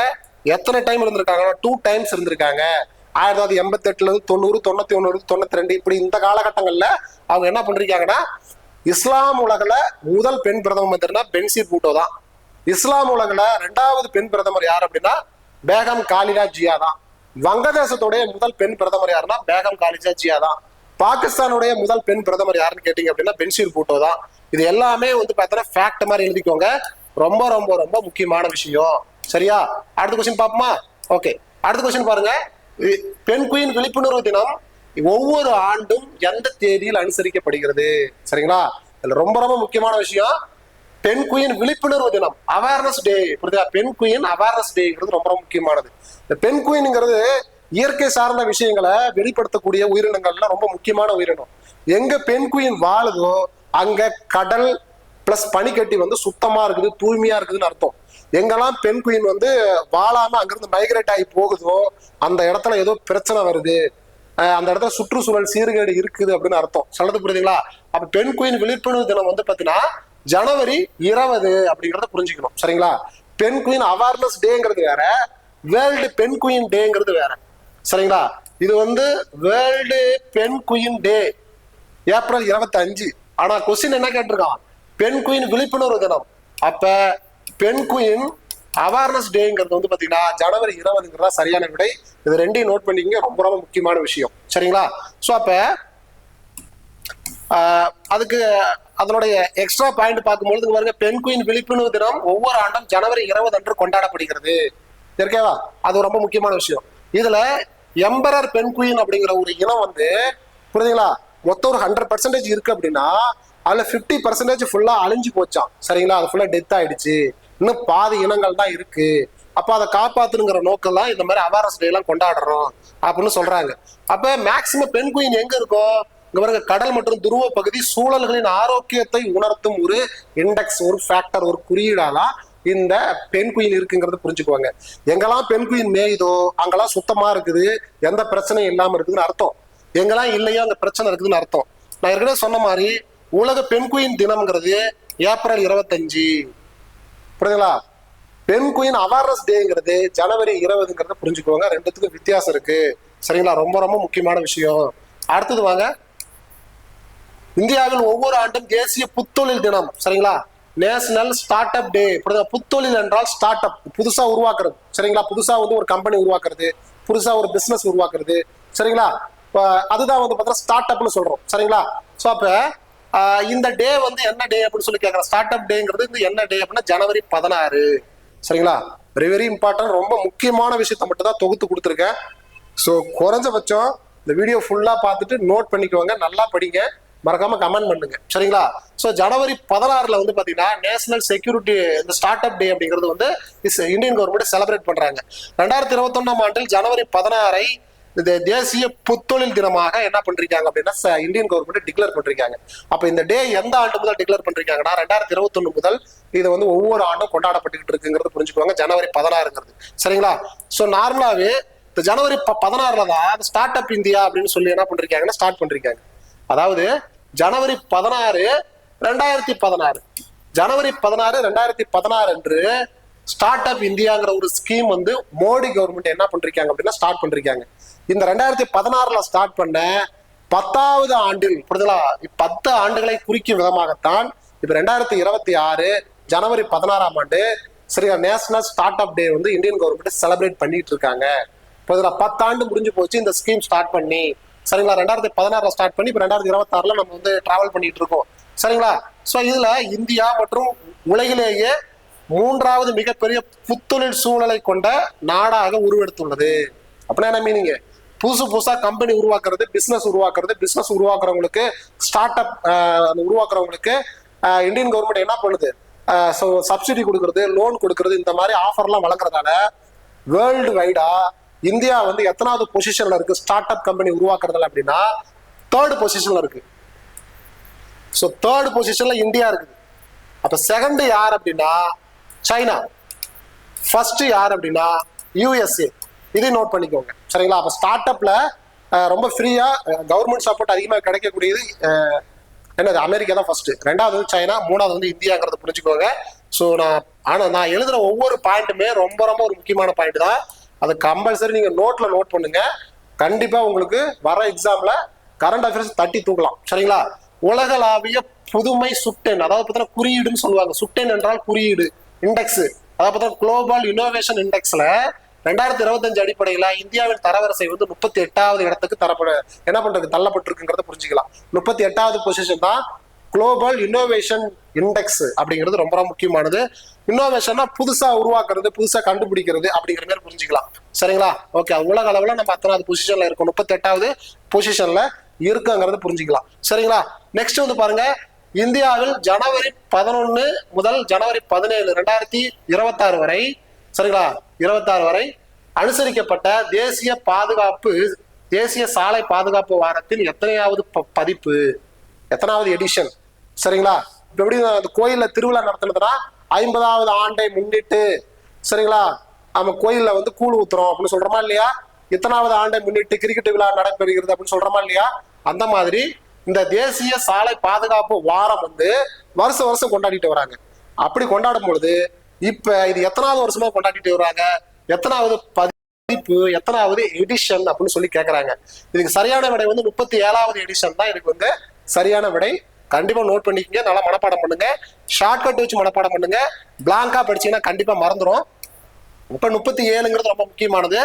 எத்தனை டைம் இருந்திருக்காங்கன்னா 2 டைம்ஸ் இருந்திருக்காங்க. 1988, 90, 91, 92 இப்படி இந்த காலகட்டங்கள்ல அவங்க என்ன பண்றாங்கன்னா, இஸ்லாம் உலகில முதல் பெண் பிரதம மந்திரினா பென்சீர் பூட்டோ தான். இஸ்லாம் உலகில 2வது பெண் பிரதமர் யார் அப்படின்னா பேகம் காலிதா ஜியா தான். வங்கதேசத்துடைய முதல் பெண் பிரதமர் யாருன்னா பேகம் காலிதா ஜியா தான். பாகிஸ்தானுடைய முதல் பெண் பிரதமர் யாருன்னு கேட்டீங்க அப்படின்னா பென்சீர் பூட்டோ தான். இது எல்லாமே வந்து பார்த்தீங்கன்னா ஃபேக்ட் மாதிரி எழுதிக்கோங்க. ரொம்ப ரொம்ப ரொம்ப முக்கியமான விஷயம். சரியா? அடுத்த கொஸ்டின் பாப்போமா? ஓகே, அடுத்த கொஸ்டின் பாருங்க. பெண் குயின் விழிப்புணர்வு தினம் ஒவ்வொரு ஆண்டும் எந்த தேதியில் அனுசரிக்கப்படுகிறது? சரிங்களா? இதுல ரொம்ப ரொம்ப முக்கியமான விஷயம், பெண் குயின் விழிப்புணர்வு தினம், அவேர்னஸ் டே. புரியுதா? பெண் குயின் அவேர்னஸ் டேங்கிறது ரொம்ப முக்கியமானது. இந்த பெண் குயின்ங்கிறது இயற்கை சார்ந்த விஷயங்களை வெளிப்படுத்தக்கூடிய உயிரினங்கள்ல ரொம்ப முக்கியமான உயிரினம். எங்க பெண் குயின் வாழுதோ அங்க கடல் பிளஸ் பனிக்கட்டி வந்து சுத்தமா இருக்குது, தூய்மையா இருக்குதுன்னு அர்த்தம். எங்கெல்லாம் பெண் குயின் வந்து வாழாம அங்கிருந்து மைக்ரேட் ஆகி போகுதோ அந்த இடத்துல ஏதோ பிரச்சனை வருது, அந்த இடத்துல சுற்றுச்சூழல் சீர்கேடு இருக்குது அப்படின்னு அர்த்தம். சொல்றது புரியுதுங்களா? அப்ப பெண் குயின் விழிப்புணர்வு தினம் வந்து பாத்தீங்கன்னா ஜனவரி 20 அப்படிங்கறத புரிஞ்சுக்கணும். சரிங்களா? பெண் குயின் அவேர்னஸ் டேங்கிறது வேற, வேர்ல்டு பெண் குயின் டேங்கிறது வேற. சரிங்களா? இது வந்து வேர்ல்டு பெண் குயின் டே ஏப்ரல் 25. ஆனா கொஸ்டின் என்ன கேட்டிருக்கான், பெண் குயின் விழிப்புணர்வு தினம். அப்ப பெண் குயின் அவேர்னஸ் டேங்கிறது வந்து பாத்தீங்கன்னா ஜனவரி 20ங்கிறதா சரியான விடை. இது ரெண்டையும் நோட் பண்ணிக்கங்க, ரொம்ப ரொம்ப முக்கியமான விஷயம். சரிங்களா? சோ அப்ப அதுக்கு அதனுடைய எக்ஸ்ட்ரா பாயிண்ட் பார்க்கும்போது பாருங்க, பெண் குயின் விழிப்புணர்வு தினம் ஒவ்வொரு ஆண்டும் ஜனவரி 20 அன்று கொண்டாடப்படுகிறது. ஓகேவா? அது ரொம்ப முக்கியமான விஷயம். இதுல எம்பரர் பெண் குயின் அப்படிங்கிற ஒரு இனம் வந்து புரியுதுங்களா, மொத்தம் ஒரு 100% இருக்கு அப்படின்னா அதுல 50% ஃபுல்லா அழிஞ்சு போச்சான். சரிங்களா? அது ஃபுல்லா டெத் ஆயிடுச்சு. இன்னும் பாதி இனங்கள் தான் இருக்கு. அப்ப அதை காப்பாத்துங்கிற நோக்கம் தான் இந்த மாதிரி அவேர்னஸ் டே எல்லாம் கொண்டாடுறோம் அப்படின்னு சொல்றாங்க. அப்ப மேக்சிமம் பெண் குயின் எங்க இருக்கும், இங்க பாருங்க, கடல் மற்றும் துருவ பகுதி சூழல்களின் ஆரோக்கியத்தை உணர்த்தும் ஒரு இண்டெக்ஸ், ஒரு ஃபேக்டர், ஒரு குறியீடாதான் இந்த பெண் குயின் இருக்குங்கிறது புரிஞ்சுக்குவாங்க. எங்கெல்லாம் பெண் குயின் மேயுதோ அங்கெல்லாம் சுத்தமா இருக்குது, எந்த பிரச்சனையும் இல்லாம இருக்குதுன்னு அர்த்தம். எங்கெல்லாம் இல்லையோ அங்க பிரச்சனை இருக்குதுன்னு அர்த்தம். நான் ஏற்கனவே சொன்ன மாதிரி உலக பெண் குயின் தினம்ங்கிறது ஏப்ரல் 25. புரியுதுங்களா? பெண் குயின் அவேர்னஸ் டேங்கிறது ஜனவரி 20ங்கிறத புரிஞ்சுக்குவாங்க. ரெண்டுத்துக்கும் வித்தியாசம் இருக்கு. சரிங்களா? ரொம்ப ரொம்ப முக்கியமான விஷயம். அடுத்தது வாங்க, இந்தியாவில் ஒவ்வொரு ஆண்டும் தேசிய புத்தொழில் தினம். சரிங்களா? நேஷனல் ஸ்டார்ட் அப் டே. புத்தொழில் என்றால் ஸ்டார்ட் அப், புதுசா உருவாக்குறது. சரிங்களா? புதுசா வந்து ஒரு கம்பெனி உருவாக்குறது, புதுசா ஒரு பிசினஸ் உருவாக்குறது. சரிங்களா? அதுதான் வந்து பார்த்தா ஸ்டார்ட் அப்னு சொல்றோம். சரிங்களா? ஸோ அப்ப இந்த டே வந்து என்ன டே அப்படின்னு சொல்லி கேட்கறேன். ஸ்டார்ட் அப் டேங்கிறது இந்த என்ன டே அப்படின்னா ஜனவரி 16. சரிங்களா? வெரி வெரி இம்பார்ட்டன்ட், ரொம்ப முக்கியமான விஷயத்த மட்டும் தான் தொகுத்து கொடுத்துருக்கேன். ஸோ குறைஞ்சபட்சம் இந்த வீடியோ ஃபுல்லா பார்த்துட்டு நோட் பண்ணிக்குவாங்க, நல்லா படிங்க. மறக்காம கமெண்ட் பண்ணுங்க சரிங்களா. ஸோ ஜனவரி 16 வந்து பாத்தீங்கன்னா நேஷனல் செக்யூரிட்டி இந்த ஸ்டார்ட் அப் டே அப்படிங்கிறது வந்து இந்தியன் கவர்மெண்ட் செலிப்ரேட் பண்றாங்க. 2021 ஆண்டில் ஜனவரி 16 இந்த தேசிய புத்தொழில் தினமாக என்ன பண்றீங்க அப்படின்னா இந்தியன் கவர்மெண்ட் டிக்ளேர் பண்றீங்க. அப்ப இந்த டே எந்த ஆண்டு முதல் டிக்ளேர் பண்றீங்கன்னா 2021 முதல் இது வந்து ஒவ்வொரு ஆண்டும் கொண்டாடப்பட்டுக்கிட்டு இருக்குங்கிறது புரிஞ்சுக்குவாங்க. ஜனவரி 16 சரிங்களா. ஸோ நார்மலாவே இந்த ஜனவரி 16 தான் ஸ்டார்ட் அப் இந்தியா அப்படின்னு சொல்லி என்ன பண்றீங்கன்னா ஸ்டார்ட் பண்றீங்க. அதாவது ஜனவரி 16 2016 ஜனவரி 16 2016 அன்று ஸ்டார்ட் அப் இந்தியாங்கிற ஒரு ஸ்கீம் வந்து மோடி கவர்மெண்ட் என்ன பண்றீங்க அப்படின்னா ஸ்டார்ட் பண்றீங்க. இந்த 2016 ஸ்டார்ட் பண்ண 10வது ஆண்டில் புரிதலா 10 ஆண்டுகளை குறிக்கும் விதமாகத்தான் இப்ப 2026 ஜனவரி 16 ஆண்டு சரியா நேஷனல் ஸ்டார்ட் அப் டே வந்து இந்தியன் கவர்மெண்ட் செலிப்ரேட் பண்ணிட்டு இருக்காங்க. புரிதலா 10 ஆண்டு முடிஞ்சு போச்சு இந்த ஸ்கீம் ஸ்டார்ட் பண்ணி சரிங்களா. 2016 ஸ்டார்ட் பண்ணி இப்ப 2026 நம்ம வந்து டிராவல் பண்ணிட்டு இருக்கோம் சரிங்களா. சோ இதுல இந்தியா மற்றும் உலகிலேயே 3வது மிகப்பெரிய புத்தொழில் சூழலை கொண்ட நாடாக உருவெடுத்துள்ளது. அப்படின்னா என்ன மீனிங்? புதுசா கம்பெனி உருவாக்குறது, பிசினஸ் உருவாக்குறவங்களுக்கு ஸ்டார்ட் அப் உருவாக்குறவங்களுக்கு இந்தியன் கவர்மெண்ட் என்ன பண்ணுது? சப்சிடி கொடுக்கறது, லோன் கொடுக்கறது, இந்த மாதிரி ஆஃபர்லாம் வழங்குறதால வேர்ல்டு வைடா இந்தியா வந்து எத்தனாவது பொசிஷன்ல இருக்கு ஸ்டார்ட் அப் கம்பெனி உருவாக்குறதுல அப்படின்னா 3rd பொசிஷன்ல இருக்கு. ஸோ 3rd பொசிஷன்ல இந்தியா இருக்குது. அப்ப செகண்ட் யார் அப்படின்னா சைனா, ஃபர்ஸ்ட் யார் அப்படின்னா யூஎஸ்ஏ. இதை நோட் பண்ணிக்கோங்க சரிங்களா. அப்ப ஸ்டார்ட் அப்ல ரொம்ப ஃப்ரீயா கவர்மெண்ட் சப்போர்ட் அதிகமாக கிடைக்கக்கூடியது என்னது? அமெரிக்கா தான் ஃபர்ஸ்ட், 2வது வந்து சைனா, 3வது வந்து இந்தியாங்கிறத புரிஞ்சுக்கோங்க. ஸோ நான் எழுதுற ஒவ்வொரு பாயிண்ட்டுமே ரொம்ப ரொம்ப ஒரு முக்கியமான பாயிண்ட் தான். அதை கம்பல்சரி நீங்க நோட்ல நோட் பண்ணுங்க. கண்டிப்பா உங்களுக்கு வர எக்ஸாம்ல கரண்ட் அஃபேர்ஸ் தட்டி தூக்கலாம் சரிங்களா. உலகளாவிய புதுமை சுட்டெண், அதாவது பார்த்தீங்கன்னா குறியீடுன்னு சொல்லுவாங்க. சுட்டெண் என்றால் குறியீடு, இண்டெக்ஸ். அதாவது பார்த்தீங்கன்னா குளோபல் இனோவேஷன் இண்டெக்ஸ்ல 2025 அடிப்படையில இந்தியாவின் தரவரிசை வந்து 38வது இடத்துக்கு என்ன பண்றது தள்ளப்பட்டிருக்குங்கிறத புரிஞ்சுக்கலாம். 38வது பொசிஷன் தான் குளோபல் இன்னோவேஷன் இண்டெக்ஸ் அப்படிங்கிறது ரொம்ப ரொம்ப முக்கியமானது. இன்னோவேஷன்னா புதுசா உருவாக்குறது, புதுசா கண்டுபிடிக்கிறது அப்படிங்கிற மாதிரி புரிஞ்சுக்கலாம் சரிங்களா. ஓகே, உலக அளவுல நம்ம 10வது பொசிஷன்ல இருக்கோம், 38வது பொசிஷன்ல இருக்குங்கிறத புரிஞ்சுக்கலாம் சரிங்களா. நெக்ஸ்ட் வந்து பாருங்க, இந்தியாவில் ஜனவரி 11 முதல் ஜனவரி 17 2026 வரை சரிங்களா 26 வரை அனுசரிக்கப்பட்ட தேசிய சாலை பாதுகாப்பு வாரத்தின் எத்தனையாவது பதிப்பு, எத்தனாவது எடிஷன் சரிங்களா. இப்ப எப்படி அந்த கோயில்ல திருவிழா நடத்துனதுன்னா 50வது ஆண்டை முன்னிட்டு சரிங்களா நம்ம கோயில்ல வந்து கூழ் ஊத்துறோம் அப்படின்னு சொல்றோமா இல்லையா. எத்தனாவது ஆண்டை முன்னிட்டு கிரிக்கெட் விழா நடைபெறுகிறது அப்படின்னு சொல்றோமா இல்லையா. அந்த மாதிரி இந்த தேசிய சாலை பாதுகாப்பு வாரம் வந்து வருஷம் கொண்டாடிட்டு வராங்க. அப்படி கொண்டாடும் பொழுது இப்ப இது எத்தனாவது வருஷமா கொண்டாடிட்டு வர்றாங்க, எத்தனாவது பதிப்பு, எத்தனாவது எடிஷன் அப்படின்னு சொல்லி கேட்கறாங்க. இதுக்கு சரியான விடை வந்து 37வது எடிஷன் தான் இதுக்கு வந்து சரியான விடை. கண்டிப்பா நோட் பண்ணிக்கங்க, நல்லா மனப்பாடம் பண்ணுங்க, ஷார்ட்கட் வச்சு மனப்பாடம் பண்ணுங்க. பிளாங்கா படிச்சீங்கன்னா கண்டிப்பா மறந்துடும். இப்ப 37ங்கிறது ரொம்ப முக்கியமானது.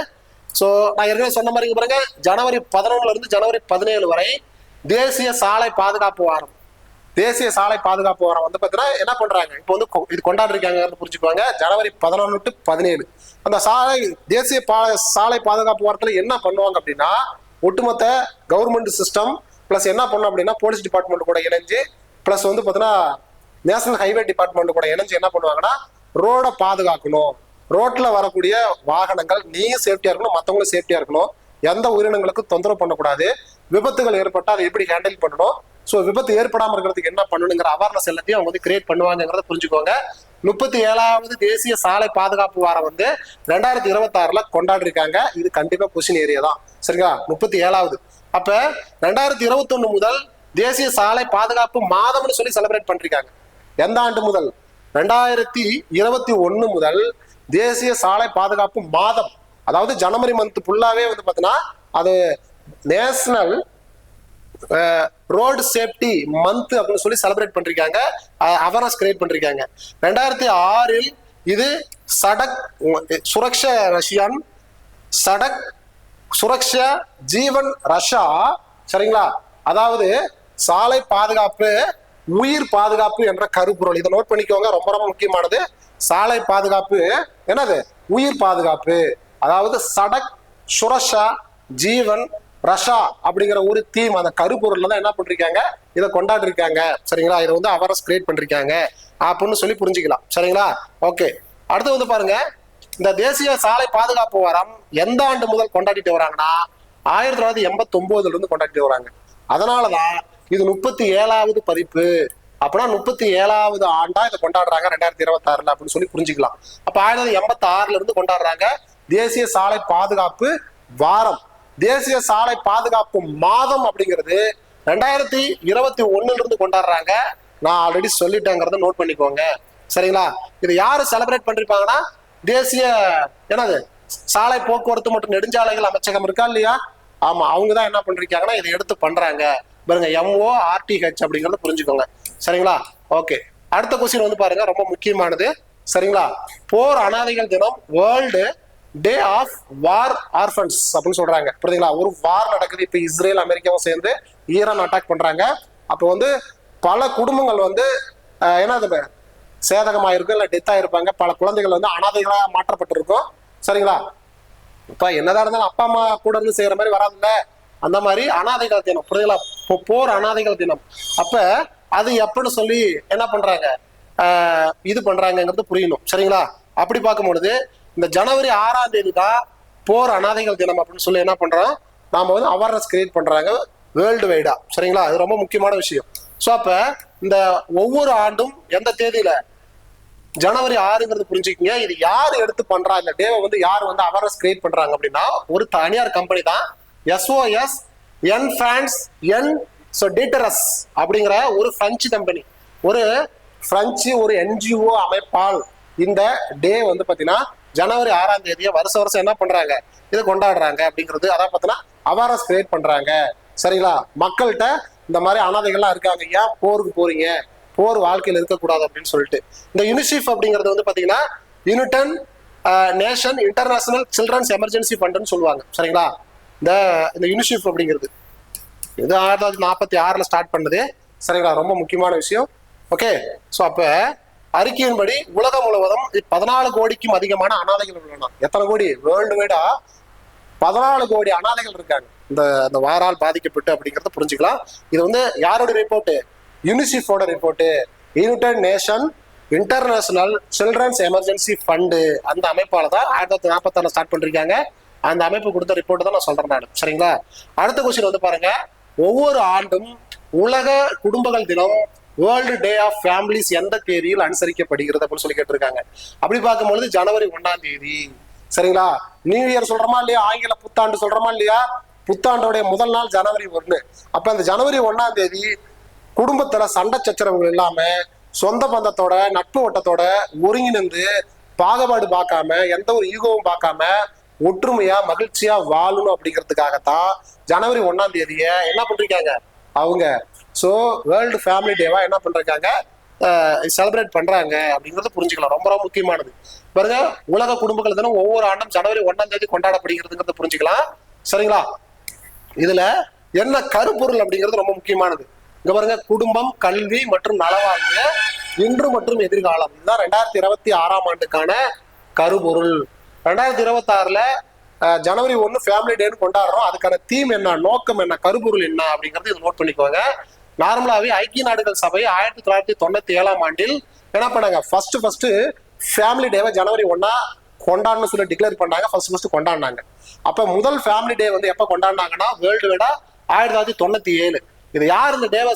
சோ நான் ஏற்கனவே சொன்ன மாதிரி பாருங்க, ஜனவரி 11 இருந்து ஜனவரி 17 வரை தேசிய சாலை பாதுகாப்பு வாரம். தேசிய சாலை பாதுகாப்பு வாரம் வந்து பாத்தீங்கன்னா என்ன பண்றாங்க, இப்போ வந்து இது கொண்டாடுறாங்க புரிஞ்சுக்குவாங்க. ஜனவரி 11 to 17 அந்த தேசிய சாலை பாதுகாப்பு வாரத்துல என்ன பண்ணுவாங்க அப்படின்னா, ஒட்டுமொத்த கவர்மெண்ட் சிஸ்டம் பிளஸ் என்ன பண்ணும் அப்படின்னா போலீஸ் டிபார்ட்மெண்ட் கூட இணைஞ்சு பிளஸ் வந்து பாத்தீங்கன்னா நேஷனல் ஹைவே டிபார்ட்மெண்ட் கூட இணைஞ்சு என்ன பண்ணுவாங்கன்னா ரோட பாதுகாக்கணும். ரோட்ல வரக்கூடிய வாகனங்கள் நீயும் சேஃப்டியா இருக்கணும், மற்றவங்களும் சேஃப்டியா இருக்கணும், எந்த உயிரினங்களுக்கும் தொந்தரவு பண்ணக்கூடாது, விபத்துகள் ஏற்பட்டா அதை எப்படி ஹேண்டில் பண்ணணும், ஸோ விபத்து ஏற்படாமல் இருக்கிறதுக்கு என்ன பண்ணணுங்கிற அவேர்னஸ் எல்லாத்தையும் அவங்க வந்து கிரியேட் பண்ணுவாங்கிறத புரிஞ்சுக்கோங்க. 37வது தேசிய சாலை பாதுகாப்பு வாரம் வந்து 2026 கொண்டாடிருக்காங்க. இது கண்டிப்பா கொஸ்டின் ஏரியா தான் சரிங்களா. 37வது. அப்ப 2021 முதல் தேசிய சாலை பாதுகாப்பு மாதம்னு சொல்லி செலிப்ரேட் பண்றாங்க. எந்த ஆண்டு முதல்? 2021 முதல் தேசிய சாலை பாதுகாப்பு மாதம், அதாவது ஜனவரி மந்த் ஃபுல்லாவே வந்து பாத்தீங்கன்னா அது நேஷனல் ரோடு சேஃப்டி மந்த் அப்படின்னு சொல்லி செலிப்ரேட் பண்றாங்க, அவேர்னஸ் கிரியேட் பண்றாங்க. 2006 இது சடக் சுரக்ஷா ரஷ்யான் சடக் சுரக்ஷா ஜீவன் ரஷா சரிங்களா. அதாவது சாலை பாதுகாப்பு உயிர் பாதுகாப்பு என்ற கருப்பொருள். இதை நோட் பண்ணிக்கோங்க, ரொம்ப ரொம்ப முக்கியமானது. சாலை பாதுகாப்பு என்னது? உயிர் பாதுகாப்பு. அதாவது சடக் சுரக்ஷா ஜீவன் ரஷ்யா அப்படிங்கிற ஒரு தீம், அந்த கருப்பொருள்ல தான் என்ன பண்றாங்க, இதை கொண்டாடி இருக்காங்க. சரிங்களா, இதை வந்து அவேர்னஸ் கிரியேட் பண்றாங்க அப்படின்னு சொல்லி புரிஞ்சுக்கலாம். சரிங்களா, ஓகே. அடுத்து வந்து பாருங்க, இந்த தேசிய சாலை பாதுகாப்பு வாரம் எந்த ஆண்டு முதல் கொண்டாடிட்டு வராங்கன்னா 1989 இருந்து கொண்டாடிட்டு வராங்க. அதனாலதான் இது 37வது பதிப்பு. அப்படின்னா 37வது ஆண்டா இதை கொண்டாடுறாங்க 2026 அப்படின்னு சொல்லி புரிஞ்சுக்கலாம். அப்ப 1986 இருந்து கொண்டாடுறாங்க தேசிய சாலை பாதுகாப்பு வாரம். தேசிய சாலை பாதுகாப்பு மாதம் அப்படிங்கிறது 2021 இருந்து கொண்டாடுறாங்க. நான் ஆல்ரெடி சொல்லிட்டேங்கிறத நோட் பண்ணிக்கோங்க. சரிங்களா, இது யாரு செலிப்ரேட் பண்ணிருப்பாங்கன்னா தேசிய என்னது சாலை போக்குவரத்து மற்றும் நெடுஞ்சாலைகள் அமைச்சகம் இருக்கா இல்லையா, ஆமா, அவங்கதான் என்ன பண்றாங்கன்னா இதை எடுத்து பண்றாங்க பாருங்க, MORTH அப்படிங்கறத புரிஞ்சுக்கோங்க. சரிங்களா, ஓகே. அடுத்த கொஸ்டின் வந்து பாருங்க, ரொம்ப முக்கியமானது. சரிங்களா, போர் அனாதைகள் தினம், world day of war orphans அப்படின்னு சொல்றாங்க. புரியுதுங்களா, ஒரு வார் நடக்குது. இப்ப இஸ்ரேல் அமெரிக்காவும் சேர்ந்து ஈரான் அட்டாக் பண்றாங்க. அப்போ வந்து பல குடும்பங்கள் வந்து என்னது சேதகமாயிருக்கும், இல்ல டெத் ஆயிருப்பாங்க. பல குழந்தைகள் வந்து அனாதைகளா மாற்றப்பட்டிருக்கும். சரிங்களா, இப்ப என்னதான் இருந்தாலும் அப்பா அம்மா கூட இருந்து செய்யற மாதிரி வராதுல்ல, அந்த மாதிரி அனாதைகள் தினம். புரியுதுங்களா, போர் அனாதைகள் தினம். அப்ப அது எப்பன்னு சொல்லி என்ன பண்றாங்க, இது பண்றாங்கிறது புரியணும். சரிங்களா, அப்படி பார்க்கும்பொழுது இந்த ஜனவரி 6ஆம் தேதி தான் போர் அனாதைகள் தினம் அப்படின்னு சொல்லி என்ன பண்றோம், நாம வந்து அவேர்னஸ் கிரியேட் பண்றாங்க வேர்ல்டு வைடா. சரிங்களா, அது ரொம்ப முக்கியமான விஷயம். ஸோ அப்ப இந்த ஒவ்வொரு ஆண்டும் எந்த தேதியில ஜனவரி 6ங்கிறது புரிஞ்சுக்கிங்க. இது யார் எடுத்து பண்றா, இந்த டேவை வந்து யார் வந்து அவேர்னஸ் கிரியேட் பண்றாங்க அப்படின்னா ஒரு தனியார் கம்பெனி தான், SOS Enfants Détresse அப்படிங்கிற ஒரு பிரெஞ்சு கம்பெனி, ஒரு பிரெஞ்சு ஒரு NGO அமைப்பால் இந்த டே வந்து பாத்தீங்கன்னா ஜனவரி 6ஆம் தேதியை வருஷம் என்ன பண்றாங்க, இதை கொண்டாடுறாங்க அப்படிங்கிறது. அதான் பாத்தீங்கன்னா அவேர்னஸ் கிரியேட் பண்றாங்க. சரிங்களா, மக்கள்கிட்ட இந்த மாதிரி அனாதைகள்லாம் இருக்காங்க, ஏன் போருக்கு போறீங்க, போர் வாழ்க்கையில் இருக்கக்கூடாது அப்படின்னு சொல்லிட்டு. இந்த யுனிசெஃப் அப்படிங்கிறது வந்து பாத்தீங்கன்னா United Nation International Children's Emergency ஃபண்டுன்னு சொல்லுவாங்க. சரிங்களா, இந்த யுனிசெஃப் அப்படிங்கிறது இது 1946 ஸ்டார்ட் பண்ணது. சரிங்களா, ரொம்ப முக்கியமான விஷயம். ஓகே, ஸோ அப்ப அறிக்கையின்படி உலகம் முழுவதும் 14 கோடிக்கும் அதிகமான அனாதைகள் உள்ளன. எத்தனை கோடி, வேர்ல்டு வைடா 14 கோடி அனாதைகள் இருக்காங்க இந்த வாரால் பாதிக்கப்பட்டு அப்படிங்கிறத புரிஞ்சுக்கலாம். இது வந்து யாரோட ரிப்போர்ட், யுனிசெஃபோட report, United Nation International Children's Emergency Fund, அந்த அமைப்பால தான் 1946 ஸ்டார்ட் பண்ணிருக்காங்க. அந்த அமைப்பு கொடுத்த ரிப்போர்ட் தான் நான் சொல்றேன் நான். சரிங்களா, அடுத்த கொஸ்டின் வந்து பாருங்க, ஒவ்வொரு ஆண்டும் உலக குடும்பங்கள் தினம் வேர்ல்டு டே ஆஃப் ஃபேமிலிஸ் எந்த தேதியில் அனுசரிக்கப்படுகிறது அப்படின்னு சொல்லி கேட்டிருக்காங்க. அப்படி பார்க்கும்பொழுது ஜனவரி 1ஆம் தேதி. சரிங்களா, நியூ இயர் சொல்றோமா இல்லையா, ஆங்கில புத்தாண்டு சொல்றோமா இல்லையா, புத்தாண்டோடைய முதல் நாள் ஜனவரி 1. அப்ப அந்த ஜனவரி 1ஆம் தேதி குடும்பத்துல சண்டை சச்சரவுகள் இல்லாம சொந்த பந்தத்தோட நட்பு வட்டத்தோட ஒருங்கிணைந்து பாகுபாடு பார்க்காம எந்த ஒரு ஈகோவும் பார்க்காம ஒற்றுமையா மகிழ்ச்சியா வாழணும் அப்படிங்கிறதுக்காகத்தான் ஜனவரி 1ஆம் தேதிய என்ன பண்றாங்க அவங்க ஸோ வேர்ல்டு ஃபேமிலி டேவா என்ன பண்றாங்க செலிப்ரேட் பண்றாங்க அப்படிங்கறத புரிஞ்சுக்கலாம். ரொம்ப ரொம்ப முக்கியமானது பாருங்க, உலக குடும்பங்கள் தினம் ஒவ்வொரு ஆண்டும் ஜனவரி 1ஆம் தேதி கொண்டாடப்படுகிறதுங்கிறத புரிஞ்சுக்கலாம். சரிங்களா, இதுல என்ன கருப்பொருள் அப்படிங்கிறது ரொம்ப முக்கியமானது. இங்க பாருங்க, குடும்பம், கல்வி மற்றும் நலவாழ்வு இன்று மற்றும் எதிர்காலம். இதுதான் 2026ஆம் ஆண்டுக்கான கருப்பொருள். 2026ல ஜனவரி 1 ஃபேமிலி டேன்னு கொண்டாடுறோம். அதுக்கான தீம் என்ன, நோக்கம் என்ன, கருப்பொருள் என்ன அப்படிங்கறது இதை நோட் பண்ணிக்கோங்க. நார்மலாவே ஐக்கிய நாடுகள் சபை 1997ஆம் ஆண்டில் என்ன பண்ணாங்க, ஃபர்ஸ்ட் ஃபேமிலி டேவை ஜனவரி 1 கொண்டாடணும்னு சொல்லி டிக்ளேர் பண்ணாங்க. ஃபர்ஸ்ட் கொண்டாடினாங்க. அப்ப முதல் ஃபேமிலி டே வந்து எப்ப கொண்டாடினாங்கன்னா வேர்ல்டு வைடா 1997. இது யார் இந்த டேவை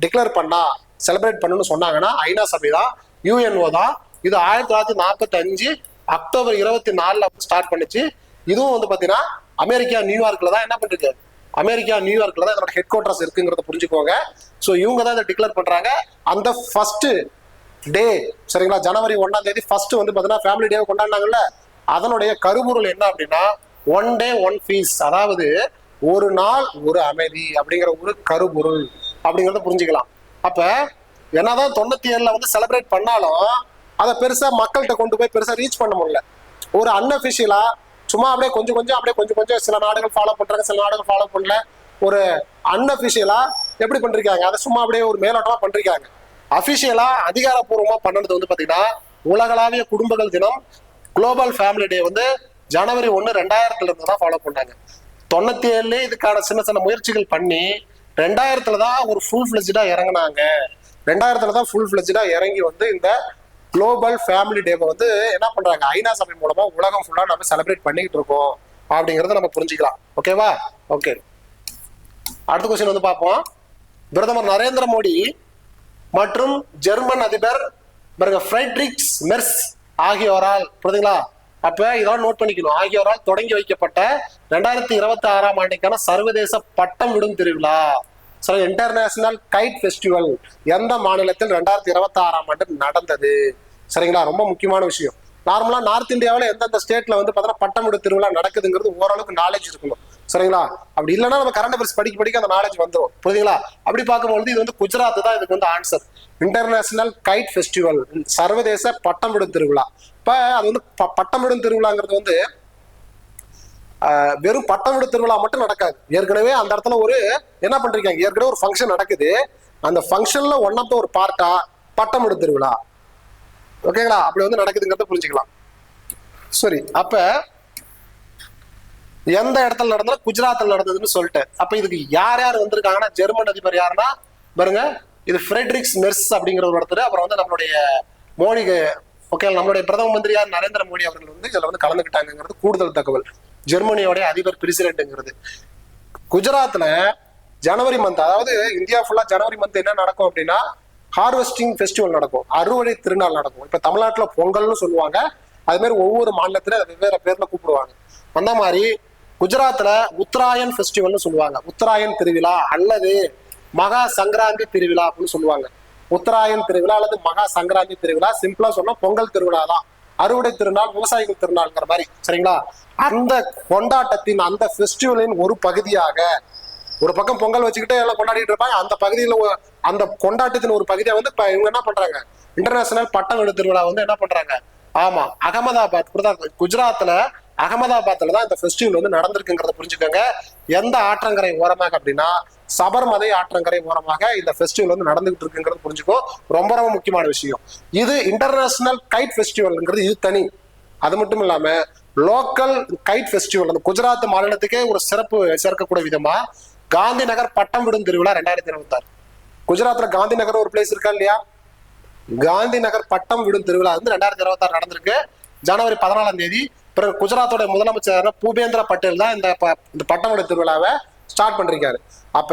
டிக்ளேர் பண்ணா செலிப்ரேட் பண்ணணும்னு சொன்னாங்கன்னா ஐநா சபை தான், UNO தான். இது 1945 அக்டோபர் 24 ஸ்டார்ட் பண்ணுச்சு. இதுவும் வந்து பாத்தீங்கன்னா அமெரிக்கா நியூயார்க்ல தான் என்ன பண்ணிருக்கு, அமெரிக்கா நியூயார்க்ல தான் இதோட ஹெட் குவார்டர்ஸ் இருக்குங்கிறத புரிஞ்சுக்கோங்க. ஸோ இவங்க தான் இதை டிக்ளேர் பண்றாங்க. அந்த ஃபர்ஸ்ட் டே சரிங்களா, ஜனவரி 1ஆம் தேதி ஃபர்ஸ்ட் வந்து பாத்தீங்கன்னா ஃபேமிலி டே கொண்டாடினாங்கல்ல, அதனுடைய கருப்பொருள் என்ன அப்படின்னா ஒன் டே ஒன் பீஸ், அதாவது ஒரு நாள் ஒரு அமைதி அப்படிங்கிற ஒரு கருப்பொருள் அப்படிங்கிறத புரிஞ்சுக்கலாம். அப்ப என்னதான் 97ல வந்து செலிப்ரேட் பண்ணாலும் அதை பெருசா மக்கள்கிட்ட கொண்டு போய் பெருசா ரீச் பண்ண முடியல. ஒரு அன்அபிஷியலா சும்மா அப்படியே கொஞ்சம் சில நாடுகள் ஃபாலோ பண்றாங்க, சில நாடுகள் ஃபாலோ பண்ணல. ஒரு அன்அபிஷியலா எப்படி பண்றாங்க, அதை சும்மா அப்படியே ஒரு மேலோட்டமா பண்றாங்க. அபிஷியலா அதிகாரப்பூர்வமா பண்ணது வந்து பாத்தீங்கன்னா உலகளாவிய குடும்பங்கள் தினம் குளோபல் ஃபேமிலி டே வந்து ஜனவரி 1, 2000 இருந்து தான் ஃபாலோ பண்ணாங்க. 97 இதுக்கான சின்ன சின்ன முயற்சிகள் பண்ணி 2000 தான் ஒரு ஃபுல் ஃபிளெஜ்டா இறங்கினாங்க. 2000 தான் ஃபுல் ஃபிளெஜ்டா இறங்கி வந்து இந்த குளோபல் ஃபேமிலி டேவை வந்து என்ன பண்றாங்க, ஐநா சபை மூலமா உலகம் ஃபுல்லா நம்ம செலிப்ரேட் பண்ணிக்கிட்டு இருக்கோம் அப்படிங்கறத நம்ம புரிஞ்சுக்கலாம். ஓகேவா? ஓகே, அடுத்த கொஸ்டின் வந்து பார்ப்போம். பிரதமர் நரேந்திர மோடி மற்றும் ஜெர்மன் அதிபர் ஃப்ரெட்ரிக்ஸ் மெர்ஸ் ஆகியோரால், புரியுதுங்களா? அப்ப இதெல்லாம் நோட் பண்ணிக்கணும். ஆகியோரால் தொடங்கி வைக்கப்பட்ட 2026 ஆண்டுக்கான சர்வதேச பட்டம் விடும் திருவிழா, இன்டர்நேஷனல் கைட் ஃபெஸ்டிவல் எந்த மாநிலத்தில் 2026 ஆண்டு நடந்தது? சரிங்களா? ரொம்ப முக்கியமான விஷயம். நார்மலா நார்த் இந்தியாவில் எந்தெந்த ஸ்டேட்ல வந்து பார்த்தீங்கன்னா பட்டம் விடும் திருவிழா நடக்குதுங்கிறது ஓரளவுக்கு நாலேஜ் இருக்கணும். சரிங்களா? அப்படி இல்லைன்னா நம்ம கரண்ட் அஃபேர்ஸ் படிக்க அந்த நாலேஜ் வந்துடும். புரியுதுங்களா? அப்படி பார்க்கும்போது இது வந்து குஜராத் தான் இதுக்கு வந்து ஆன்சர். இன்டர்நேஷனல் கைட் ஃபெஸ்டிவல், சர்வதேச பட்டம் விடும் திருவிழா. இப்ப அது வந்து பட்டம் விடும் திருவிழாங்கிறது வந்து வெறும் பட்டம் விடும் திருவிழா மட்டும் நடக்காது. ஏற்கனவே அந்த இடத்துல ஒரு என்ன பண்றீங்க, ஏற்கனவே ஒரு ஃபங்க்ஷன் நடக்குது. அந்த ஃபங்க்ஷன்ல ஒன் ஆஃப் த ஒரு பார்ட்டா பட்டம் விடும் திருவிழா. ஓகேங்களா? அப்படி வந்து நடக்குதுங்கிறத புரிஞ்சுக்கலாம். சரி, அப்ப எந்த இடத்துல நடந்தது? குஜராத்தில் நடந்ததுன்னு சொல்லிட்டு. அப்ப இதுக்கு யார் யார் வந்திருக்காங்கன்னா, ஜெர்மன் அதிபர் யாருன்னா பாருங்க, இது ஃப்ரெட்ரிக்ஸ் மெர்ஸ் அப்படிங்கிற ஒரு இடத்துல. அப்புறம் வந்து நம்மளுடைய மோடி, ஓகே, நம்மளுடைய பிரதம மந்திரி யார், நரேந்திர மோடி அவர்கள் வந்து இதுல வந்து கலந்துக்கிட்டாங்கிறது கூடுதல் தகவல். ஜெர்மனியோடைய அதிபர் பிரசிடென்ட்ங்கிறது. குஜராத்ல ஜனவரி மந்த், அதாவது இந்தியா ஃபுல்லா ஜனவரி மந்த் என்ன நடக்கும் அப்படின்னா ஹார்வெஸ்டிங் ஃபெஸ்டிவல் நடக்கும், அறுவடை திருநாள் நடக்கும். இப்ப தமிழ்நாட்டுல பொங்கல்னு சொல்லுவாங்க, அது மாதிரி ஒவ்வொரு மாநிலத்திலும் வெவ்வேறு பேர்ல கூப்பிடுவாங்க. அந்த மாதிரி குஜராத்ல உத்தராயன் ஃபெஸ்டிவல்னு சொல்லுவாங்க, உத்தராயன் திருவிழா அல்லது மகா சங்கராந்தி திருவிழா அப்படின்னு சொல்லுவாங்க. உத்தராயன் திருவிழா அல்லது மகா சங்கராந்தி திருவிழா, சிம்பிளா சொன்னா பொங்கல் திருவிழா தான், அறுவடை திருநாள், விவசாயிகள் திருநாள்ங்கிற மாதிரி. சரிங்களா? அந்த கொண்டாட்டத்தின், அந்த ஃபெஸ்டிவலின் ஒரு பகுதியாக, ஒரு பக்கம் பொங்கல் வச்சுக்கிட்டு எல்லாம் கொண்டாடிட்டு இருப்பாங்க, அந்த பகுதியில் அந்த கொண்டாட்டத்தின் ஒரு பகுதியா வந்து இப்ப இவங்க என்ன பண்றாங்க, இன்டர்நேஷனல் பட்டம் விடும் திருவிழா வந்து என்ன பண்றாங்க, ஆமா, அகமதாபாத், குஜராத்ல அகமதாபாத்ல தான் இந்த ஃபெஸ்டிவல் வந்து நடந்திருக்குங்கிறத புரிஞ்சுக்கோங்க. எந்த ஆற்றங்கரை ஓரமாக அப்படின்னா சபர்மதி ஆற்றங்கரை ஓரமாக இந்த ஃபெஸ்டிவல் வந்து நடந்துகிட்டு இருக்குங்கிறது புரிஞ்சுக்கோ. ரொம்ப ரொம்ப முக்கியமான விஷயம். இது இன்டர்நேஷனல் கைட் ஃபெஸ்டிவல்ங்கிறது இது தனி. அது மட்டும் இல்லாம லோக்கல் கைட் ஃபெஸ்டிவல், அந்த குஜராத் மாநிலத்துக்கே ஒரு சிறப்பு சேர்க்கக்கூடிய விதமா காந்தி நகர் பட்டம் விடும் திருவிழா 2026. குஜராத்ல காந்தி நகர் ஒரு பிளேஸ் இருக்கா இல்லையா? காந்தி நகர் பட்டம் விடும் திருவிழா வந்து 2026 நடந்திருக்கு, ஜனவரி 14. பிறகு குஜராத்தோட முதலமைச்சர் பூபேந்திர பட்டேல் தான் இந்த பட்டம் விடும் திருவிழாவை ஸ்டார்ட் பண்ணிருக்காரு. அப்ப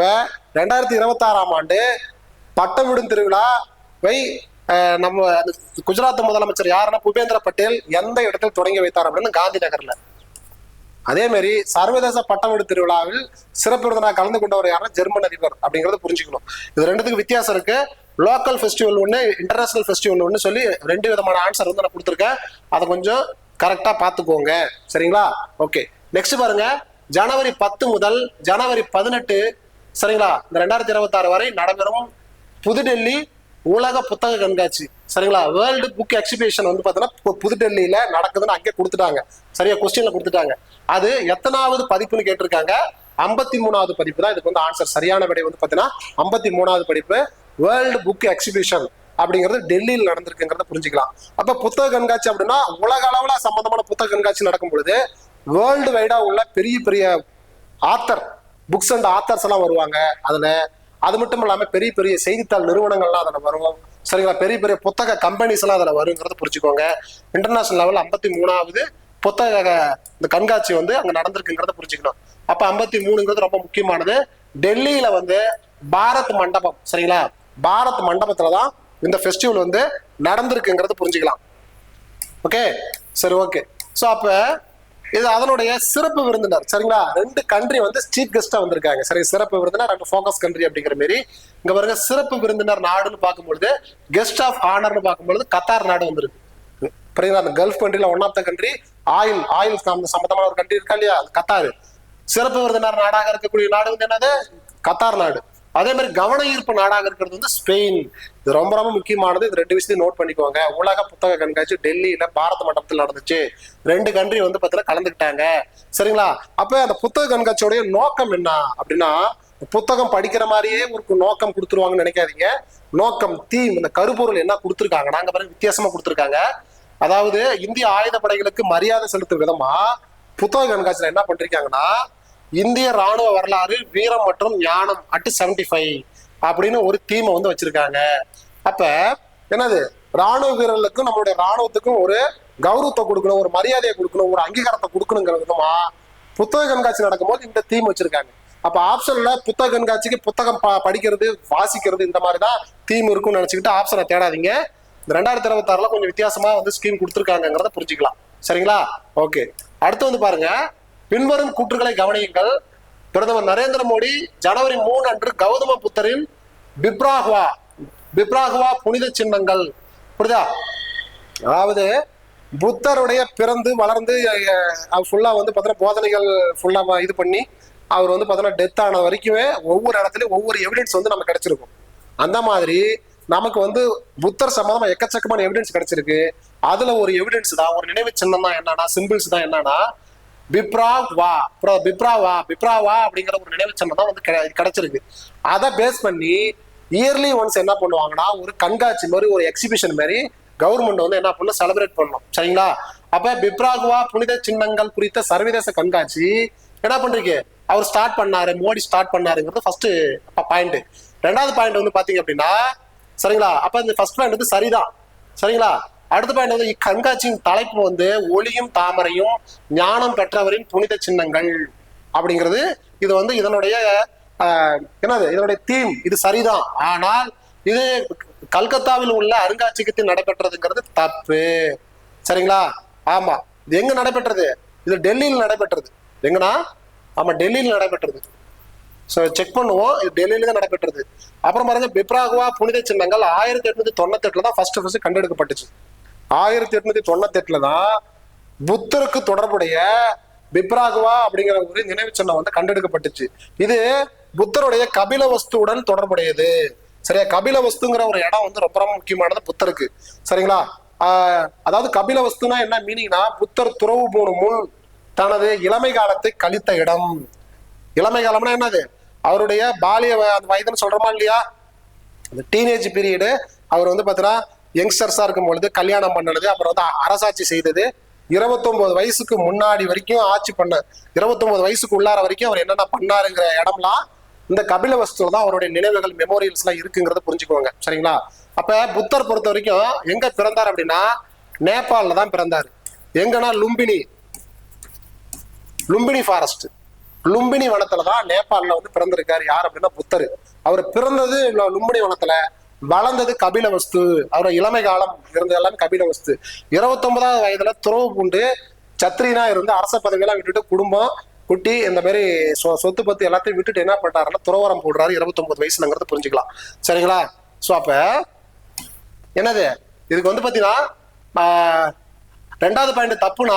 2026 ஆண்டு பட்டம் விடும் திருவிழாவை நம்ம குஜராத் முதலமைச்சர் யாருன்னா பூபேந்திர பட்டேல் எந்த இடத்தில் தொடங்கி வைத்தார் அப்படின்னு காந்தி நகர்ல. அதே மாதிரி சர்வதேச பட்டம் விடும் திருவிழாவில் சிறப்பு விருந்தினராக கலந்து கொண்டவர் யாருன்னா ஜெர்மன் அதிபர் அப்படிங்கறத புரிஞ்சுக்கணும். இது ரெண்டுத்துக்கு வித்தியாசம் இருக்கு. லோக்கல் ஃபெஸ்டிவல் ஒண்ணு, இன்டர்நேஷனல் ஃபெஸ்டிவல் ஒண்ணு சொல்லி ரெண்டு விதமான ஆன்சர் வந்து நான் கொடுத்துருக்கேன். அதை கொஞ்சம் கரெக்டா பாத்துக்கோங்க. சரிங்களா? ஓகே, நெக்ஸ்ட் பாருங்க. ஜனவரி 10 முதல் ஜனவரி 18, சரிங்களா, இந்த 2026 வரை நடைபெறும் புதுடெல்லி உலக புத்தக கண்காட்சி, சரிங்களா, வேர்ல்டு புக் எக்ஸிபிஷன் வந்து பாத்தீங்கன்னா புதுடெல்லியில நடக்குதுன்னு அங்கே கொடுத்துட்டாங்க. சரியா? கொஸ்டின்ல கொடுத்துட்டாங்க. அது எத்தனாவது பதிப்புன்னு கேட்டிருக்காங்க. 53வது பதிப்பு தான் இதுக்கு வந்து ஆன்சர். சரியான விடை வந்து பாத்தீங்கன்னா 53வது பதிப்பு. வேர்ல்டு புக் எக்ஸிபிஷன் அப்படிங்கிறது டெல்லியில் நடந்திருக்குங்கிறத புரிஞ்சுக்கலாம். அப்ப புத்தக கண்காட்சி அப்படின்னா உலக அளவுல சம்பந்தமான புத்தக கண்காட்சி நடக்கும் பொழுது வேர்ல்டு வைடா உள்ள பெரிய பெரிய ஆத்தர், புக்ஸ் அண்ட் ஆத்தர்ஸ் எல்லாம் வருவாங்க அதுல. அது மட்டும் இல்லாம பெரிய பெரிய செய்தித்தாள் நிறுவனங்கள்லாம் அதுல வரும். சரிங்களா? பெரிய பெரிய புத்தக கம்பெனிஸ் எல்லாம் அதுல வருங்கிறத புரிஞ்சுக்கோங்க. இன்டர்நேஷனல் லெவல் 53வது புத்தக இந்த கண்காட்சி வந்து அங்க நடந்திருக்குங்கிறத புரிஞ்சுக்கணும். அப்ப 53ங்கிறது ரொம்ப முக்கியமானது. டெல்லியில வந்து பாரத் மண்டபம், சரிங்களா, பாரத் மண்டபத்துலதான் இந்த ஃபெஸ்டிவல் வந்து நடந்திருக்குங்கிறது புரிஞ்சுக்கலாம். ஓகே, சரி, ஓகே. ஸோ அப்ப இது அதனுடைய சிறப்பு விருந்தினர். சரிங்களா? 2 கண்ட்ரி வந்து சீஃப் கெஸ்டா வந்திருக்காங்க. சரி, சிறப்பு விருந்தினர் அண்ட் ஃபோக்கஸ் கண்ட்ரி அப்படிங்கிற மாதிரி. இங்க பாருங்க, சிறப்பு விருந்தினர் நாடுன்னு பார்க்கும்பொழுது, கெஸ்ட் ஆஃப் ஆனர்னு பார்க்கும்பொழுது கத்தார் நாடு வந்திருக்கு. புரியுங்களா? அந்த கல்ஃப் கண்ட்ரில one of the country, oil சம்பந்தமான ஒரு கண்ட்ரி இருக்கா இல்லையா, கத்தார். சிறப்பு விருந்தினர் நாடாக இருக்கக்கூடிய நாடு வந்து என்னது? கத்தார் நாடு. அதே மாதிரி கவன ஈர்ப்பு நாடாக இருக்கிறது வந்து ஸ்பெயின். இது ரொம்ப ரொம்ப முக்கியமானது. இது 2 விஷயத்தையும் நோட் பண்ணிக்கோங்க. உலக புத்தக கண்காட்சி டெல்லியில பாரத மண்டபத்தில் நடந்துச்சு. 2 கண்ட்ரி வந்து பார்த்தீங்கன்னா கலந்துக்கிட்டாங்க. சரிங்களா? அப்ப அந்த புத்தக கண்காட்சியோடைய நோக்கம் என்ன அப்படின்னா, புத்தகம் படிக்கிற மாதிரியே ஒரு நோக்கம் கொடுத்துருவாங்கன்னு நினைக்காதீங்க. நோக்கம், தீம், இந்த கருப்பொருள் என்ன கொடுத்துருக்காங்க, நாங்க பாருங்க வித்தியாசமா கொடுத்துருக்காங்க. அதாவது இந்திய ஆயுத படைகளுக்கு மரியாதை செலுத்தும் விதமா புத்தக கண்காட்சியில என்ன பண்றாங்கன்னா, இந்திய ராணுவ வரலாறு வீரம் மற்றும் ஞானம் அட் 75 அப்படின்னு ஒரு தீமை வந்து வச்சிருக்காங்க. அப்ப என்னது, ராணுவ வீரர்களுக்கும் நம்மளுடைய ராணுவத்துக்கும் ஒரு கௌரவத்தை கொடுக்கணும், ஒரு மரியாதையை கொடுக்கணும், ஒரு அங்கீகாரத்தை கொடுக்கணுங்கிற விதமா புத்தக கண்காட்சி நடக்கும்போது இந்த தீம் வச்சிருக்காங்க. அப்ப ஆப்ஷன்ல புத்தக கண்காட்சிக்கு புத்தகம் படிக்கிறது, வாசிக்கிறது இந்த மாதிரி தான் தீம் இருக்கும்னு நினைச்சுக்கிட்டு ஆப்ஷனை தேடாதீங்க. இந்த 2026 கொஞ்சம் வித்தியாசமா வந்து ஸ்கீம் கொடுத்துருக்காங்கிறத புரிஞ்சுக்கலாம். சரிங்களா? ஓகே, அடுத்து வந்து பாருங்க, பின்வரும் கூற்றுகளை கவனியுங்கள். பிரதமர் நரேந்திர மோடி ஜனவரி 3 அன்று கௌதம புத்தரின் பிப்ராகுவா புனித சின்னங்கள், புரியுதா? அதாவது புத்தருடைய பிறந்து வளர்ந்து ஃபுல்லா வந்து பார்த்தீங்கன்னா போதனைகள் ஃபுல்லா இது பண்ணி அவர் வந்து பார்த்தீங்கன்னா டெத் ஆன வரைக்குமே ஒவ்வொரு இடத்துலயும் ஒவ்வொரு எவிடன்ஸ் வந்து நமக்கு கிடைச்சிருக்கும். அந்த மாதிரி நமக்கு வந்து புத்தர் சம்பந்தமா எக்கச்சக்கமான எவிடன்ஸ் கிடைச்சிருக்கு. அதுல ஒரு எவிடன்ஸ் தான், ஒரு நினைவு சின்னம் தான் என்னன்னா, சிம்பிள்ஸ் தான் என்னன்னா பிப்ராவா அப்படிங்கிற ஒரு நினைவு சின்னம் தான் வந்து கிடைச்சிருக்கு. அதை பேஸ் பண்ணி இயர்லி ஒன்ஸ் என்ன பண்ணுவாங்கன்னா ஒரு கண்காட்சி மாதிரி, ஒரு எக்ஸிபிஷன் மாதிரி கவர்மெண்ட் வந்து என்ன பண்ணணும், செலிப்ரேட் பண்ணணும். சரிங்களா? அப்ப பிப்ராகுவா புனித சின்னங்கள் குறித்த சர்வதேச கண்காட்சி என்ன பண்றீங்க, அவர் ஸ்டார்ட் பண்ணாரு, மோடி ஸ்டார்ட் பண்ணாருங்கிறது ஃபர்ஸ்ட் பாயிண்ட். ரெண்டாவது பாயிண்ட் வந்து பாத்தீங்க அப்படின்னா, சரிங்களா, அப்ப இந்த ஃபர்ஸ்ட் பாயிண்ட் வந்து சரிதான். சரிங்களா? அடுத்த பாயிண்ட் வந்து இக்கண்காட்சியின் தலைப்பு வந்து ஒளியும் தாமரையும் ஞானம் பெற்றவரின் புனித சின்னங்கள் அப்படிங்கிறது. இது வந்து இதனுடைய என்னது, இதனுடைய தீம் இது சரிதான். ஆனால் இது கல்கத்தாவில் உள்ள அருங்காட்சியகத்தில் நடைபெற்றதுங்கிறது தப்பு. சரிங்களா? ஆமா, இது எங்க நடைபெற்றது, இது டெல்லியில் நடைபெற்றது. எங்கன்னா, ஆமா டெல்லியில் நடைபெற்றது. ஸோ செக் பண்ணுவோம், இது டெல்லியில தான் நடைபெற்றது. அப்புறம் பாருங்க, பிப்ராகுவா புனித சின்னங்கள் 1898 தான் ஃபர்ஸ்ட் கண்டெடுக்கப்பட்டுச்சு. 1898 தான் புத்தருக்கு தொடர்புடைய பிப்ராகுவா அப்படிங்கிற ஒரு நினைவு சின்னம் வந்து கண்டெடுக்கப்பட்டுச்சு. இது புத்தருடைய கபில வஸ்துவுடன் தொடர்புடையது. சரியா? கபில வஸ்துங்கிற ஒரு இடம் வந்து ரொம்ப ரொம்ப முக்கியமானது புத்தருக்கு. சரிங்களா? அதாவது கபில வஸ்துனா என்ன மீனிங்னா, புத்தர் துறவு போனும் முன் தனது இளமை காலத்தை கழித்த இடம். இளமை காலம்னா என்னது, அவருடைய பாலிய அந்த வயதுன்னு சொல்றோமா இல்லையா, அந்த டீனேஜ் பீரியடு. அவர் வந்து பாத்தீங்கன்னா யங்ஸ்டர்ஸா இருக்கும் பொழுது கல்யாணம் பண்ணது, அப்புறம் வந்து அரசாட்சி செய்தது. 29 வயசுக்கு முன்னாடி வரைக்கும் ஆட்சி பண்ண, 29 வயசுக்கு உள்ளார வரைக்கும் அவர் என்னென்ன பண்ணாருங்கிற இடம்லாம் இந்த கபில வஸ்துல தான் அவருடைய நினைவுகள், மெமோரியல்ஸ் எல்லாம் இருக்குங்கிறத புரிஞ்சுக்குவாங்க. சரிங்களா? அப்ப புத்தர் பொறுத்த வரைக்கும் எங்க பிறந்தார் அப்படின்னா நேபாள்ல தான் பிறந்தாரு. எங்கன்னா லும்பினி ஃபாரஸ்ட், லும்பினி வனத்துல தான் நேபாள்ல வந்து பிறந்திருக்காரு. யார் அப்படின்னா புத்தர். அவர் பிறந்தது லும்பினி வனத்துல, வளர்ந்தது கபில வஸ்து. அவரோட இளமை காலம் இருந்தது எல்லாமே கபில வஸ்து. 29வது வயதுல துறவு பூண்டு சத்ரீனா இருந்து அரச பதவியெல்லாம் விட்டுட்டு குடும்பம் குட்டி இந்த மாதிரி சொத்து பத்து எல்லாத்தையும் விட்டுட்டு என்ன பண்றாருன்னா துறவரம் போடுறாரு 29 வயசுலங்கிறத புரிஞ்சுக்கலாம். சரிங்களா? ஸோ அப்ப என்னது, இதுக்கு வந்து பாத்தீங்கன்னா ரெண்டாவது பாயிண்ட் தப்புனா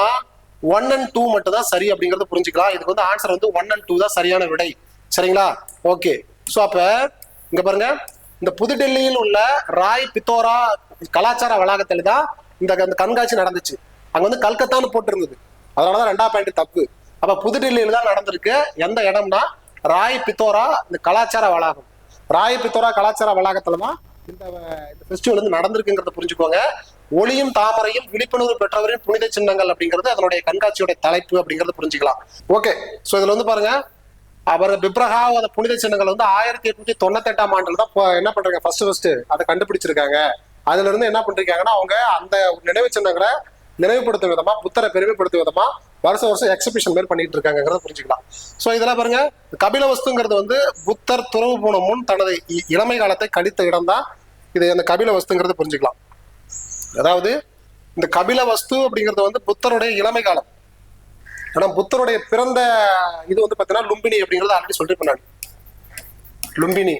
1 and 2 மட்டும் தான் சரி அப்படிங்கறத புரிஞ்சுக்கலாம். இதுக்கு வந்து ஆன்சர் வந்து 1 and 2 தான் சரியான விடை. சரிங்களா? ஓகே. ஸோ அப்ப இங்க பாருங்க, இந்த புதுடெல்லியில் உள்ள ராய் பித்தோரா கலாச்சார வளாகத்துல தான் இந்த கண்காட்சி நடந்துச்சு. அங்க வந்து கல்கத்தான்னு போட்டு இருந்தது, அதனாலதான் 2வது பாயிண்ட் தப்பு. அப்ப புதுடெல்லியில தான் நடந்திருக்கு. எந்த இடம்னா ராய் பித்தோரா இந்த கலாச்சார வளாகம். ராய் பித்தோரா கலாச்சார வளாகத்துலதான் இந்த ஃபெஸ்டிவல் வந்து நடந்திருக்குங்கிறத புரிஞ்சுக்கோங்க. ஒளியும் தாமரையும் விழிப்புணர்வு பெற்றவரின் புனித சின்னங்கள் அப்படிங்கிறது அதனுடைய கண்காட்சியோட தலைப்பு அப்படிங்கறத புரிஞ்சுக்கலாம். ஓகே. சோ இதுல வந்து பாருங்க, அவர் பிப்ரஹா அந்த புனித சின்னங்கள் வந்து 1898 ஆண்டுல தான் என்ன பண்றாங்க, ஃபர்ஸ்ட் அதை கண்டுபிடிச்சிருக்காங்க. அதுல இருந்து என்ன பண்றாங்கன்னா அவங்க அந்த நினைவு சின்னங்களை நினைவுபடுத்தும் விதமா, புத்தரை பெருமைப்படுத்தும் விதமா வருஷம் எக்ஸிபிஷன் மாதிரி பண்ணிட்டு இருக்காங்கிறத புரிஞ்சுக்கலாம். சோ இதெல்லாம் பாருங்க, கபில வஸ்துங்கிறது வந்து புத்தர் துறவு போன முன் தனது இளமை காலத்தை கழித்த இடம் தான் இது. அந்த கபில வஸ்துங்கிறத புரிஞ்சுக்கலாம். அதாவது இந்த கபில வஸ்து அப்படிங்கிறது வந்து புத்தருடைய இளமை காலம். ஆனா புத்தருடைய பிறந்த இது வந்து பாத்தீங்கன்னா லும்பினி அப்படிங்கறது ஆல்ரெடி சொல்லிட்டு பண்ணாங்க. லும்பினி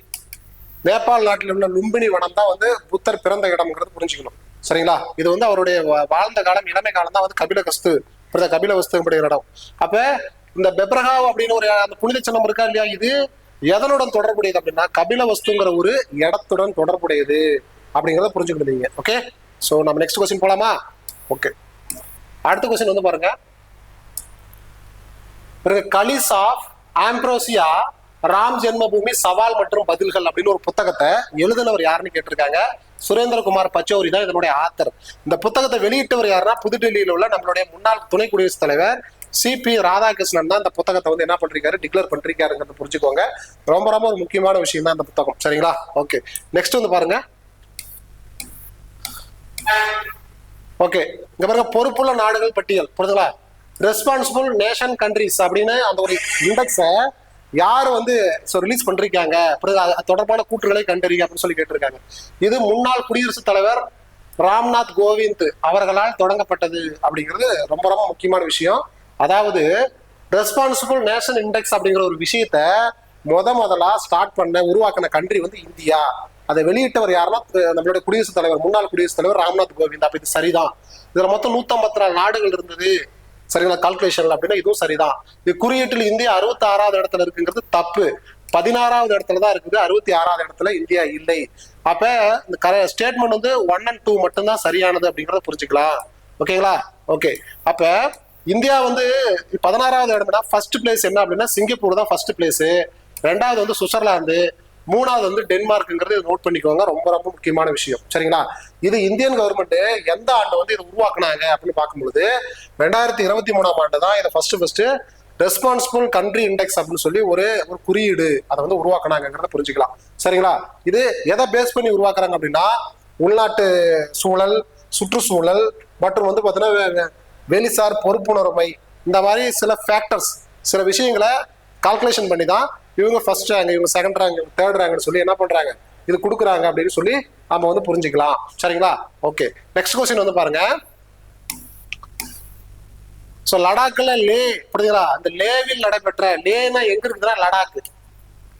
நேபாள் நாட்டில் உள்ள லும்பினி வனம் தான் வந்து புத்தர் பிறந்த இடம்ங்கிறது புரிஞ்சுக்கணும். சரிங்களா? இது வந்து அவருடைய வாழ்ந்த காலம், இளமை காலம் தான் வந்து கபில வஸ்து அப்படிங்கிற இடம். அப்ப இந்த பெப்ரஹாவ் அப்படின்னு ஒரு அந்த புனித சின்னம் இருக்கா இல்லையா, இது எதனுடன் தொடர்புடையது அப்படின்னா கபில வஸ்துங்கிற ஒரு இடத்துடன் தொடர்புடையது அப்படிங்கிறத புரிஞ்சுக்கணும் நீங்க. ஓகே. சோ நம்ம நெக்ஸ்ட் கொஸ்டின் போலாமா? ஓகே. அடுத்த கொஸ்டின் வந்து பாருங்க, கலிஸ் ஆஃப் ஆம்ப்ரோசியா ராம் ஜென்மபூமி சவால் மற்றும் பதில்கள் அப்படின்னு ஒரு புத்தகத்தை எழுதினவர் யாருன்னு கேட்டிருக்காங்க. சுரேந்திரகுமார் பச்சௌரி தான் இதனுடைய ஆத்தர். இந்த புத்தகத்தை வெளியிட்டவர் யாருன்னா புதுடெல்லியில் உள்ள நம்மளுடைய முன்னாள் துணை குடியரசுத் தலைவர் சிபி ராதாகிருஷ்ணன் தான் இந்த புத்தகத்தை வந்து என்ன பண்றாரு, டிக்ளேர் பண்றாருங்கிறத புரிஞ்சுக்கோங்க. ரொம்ப ரொம்ப ஒரு முக்கியமான விஷயம் தான் இந்த புத்தகம். சரிங்களா? ஓகே, நெக்ஸ்ட் வந்து பாருங்க. ஓகே, இங்க பாருங்க, பொறுப்புள்ள நாடுகள் பட்டியல். புரியுதுங்களா? ரெஸ்பான்சிபிள் நேஷன் கண்ட்ரிஸ் அப்படின்னு அந்த ஒரு இண்டெக்ஸை யாரு வந்து ரிலீஸ் பண்றாங்க, அது தொடர்பான கூற்றுகளை கண்டறிய அப்படின்னு சொல்லி கேட்டிருக்காங்க. இது முன்னாள் குடியரசுத் தலைவர் ராம்நாத் கோவிந்த் அவர்களால் தொடங்கப்பட்டது அப்படிங்கிறது ரொம்ப ரொம்ப முக்கியமான விஷயம். அதாவது ரெஸ்பான்சிபிள் நேஷன் இண்டெக்ஸ் அப்படிங்கிற ஒரு விஷயத்த முதலா ஸ்டார்ட் பண்ண உருவாக்கின கண்ட்ரி வந்து இந்தியா. அதை வெளியிட்டவர் யாருன்னா நம்மளுடைய குடியரசுத் தலைவர், முன்னாள் குடியரசுத் தலைவர் ராம்நாத் கோவிந்த். அப்ப இது சரிதான். இதுல மொத்தம் 154 நாடுகள் இருந்தது. சரிங்களா? கால்குலேஷன்ல அப்படின்னா இதுவும் சரிதான். இது குறியீட்டில் இந்தியா 66வது இடத்துல இருக்குங்கிறது தப்பு. 16வது இடத்துல தான் இருக்குது, 66வது இடத்துல இந்தியா இல்லை. அப்ப இந்த ஸ்டேட்மெண்ட் வந்து 1 and 2 மட்டும்தான் சரியானது அப்படிங்கறத புரிஞ்சுக்கலாம். ஓகேங்களா? ஓகே, அப்ப இந்தியா வந்து 16வது இடம்னா ஃபர்ஸ்ட் பிளேஸ் என்ன அப்படின்னா சிங்கப்பூர் தான் ஃபர்ஸ்ட் பிளேஸ், 2வது வந்து சுவிட்சர்லாந்து, 3வது வந்து டென்மார்க்ங்கிறது நோட் பண்ணிக்கோங்க. ரொம்ப ரொம்ப முக்கியமான விஷயம். சரிங்களா? இது இந்தியன் கவர்மெண்ட் எந்த ஆண்டு வந்து இதை உருவாக்குனாங்க அப்படின்னு பார்க்கும்பொழுது 2023ஆம் ஆண்டு தான் இதை ஃபர்ஸ்ட் ரெஸ்பான்சிபிள் கண்ட்ரி இண்டெக்ஸ் அப்படின்னு சொல்லி ஒரு குறியீடு அதை வந்து உருவாக்குனாங்கிறத புரிஞ்சுக்கலாம். சரிங்களா? இது எதை பேஸ் பண்ணி உருவாக்குறாங்க அப்படின்னா உள்நாட்டு சூழல், சுற்றுச்சூழல் மற்றும் வந்து பார்த்தீங்கன்னா வெளிசார் பொறுப்புணர்மை, இந்த மாதிரி சில ஃபேக்டர்ஸ், சில விஷயங்களை கால்குலேஷன் பண்ணி தான் இவங்க ஃபர்ஸ்ட் ரேங்க், இவங்க செகண்ட் ரேங்க், தேர்ட் ரேங்க்னு சொல்லி என்ன பண்றாங்க, இது கொடுக்குறாங்க அப்படின்னு சொல்லி நம்ம வந்து புரிஞ்சுக்கலாம். சரிங்களா? ஓகே, நெக்ஸ்ட் கொஸ்டின் வந்து பாருங்க. சோ லடாக்ல லே, புரியுதுங்களா? அந்த லேவில் நடைபெற்ற, லேனா எங்க இருக்குதுன்னா லடாக்,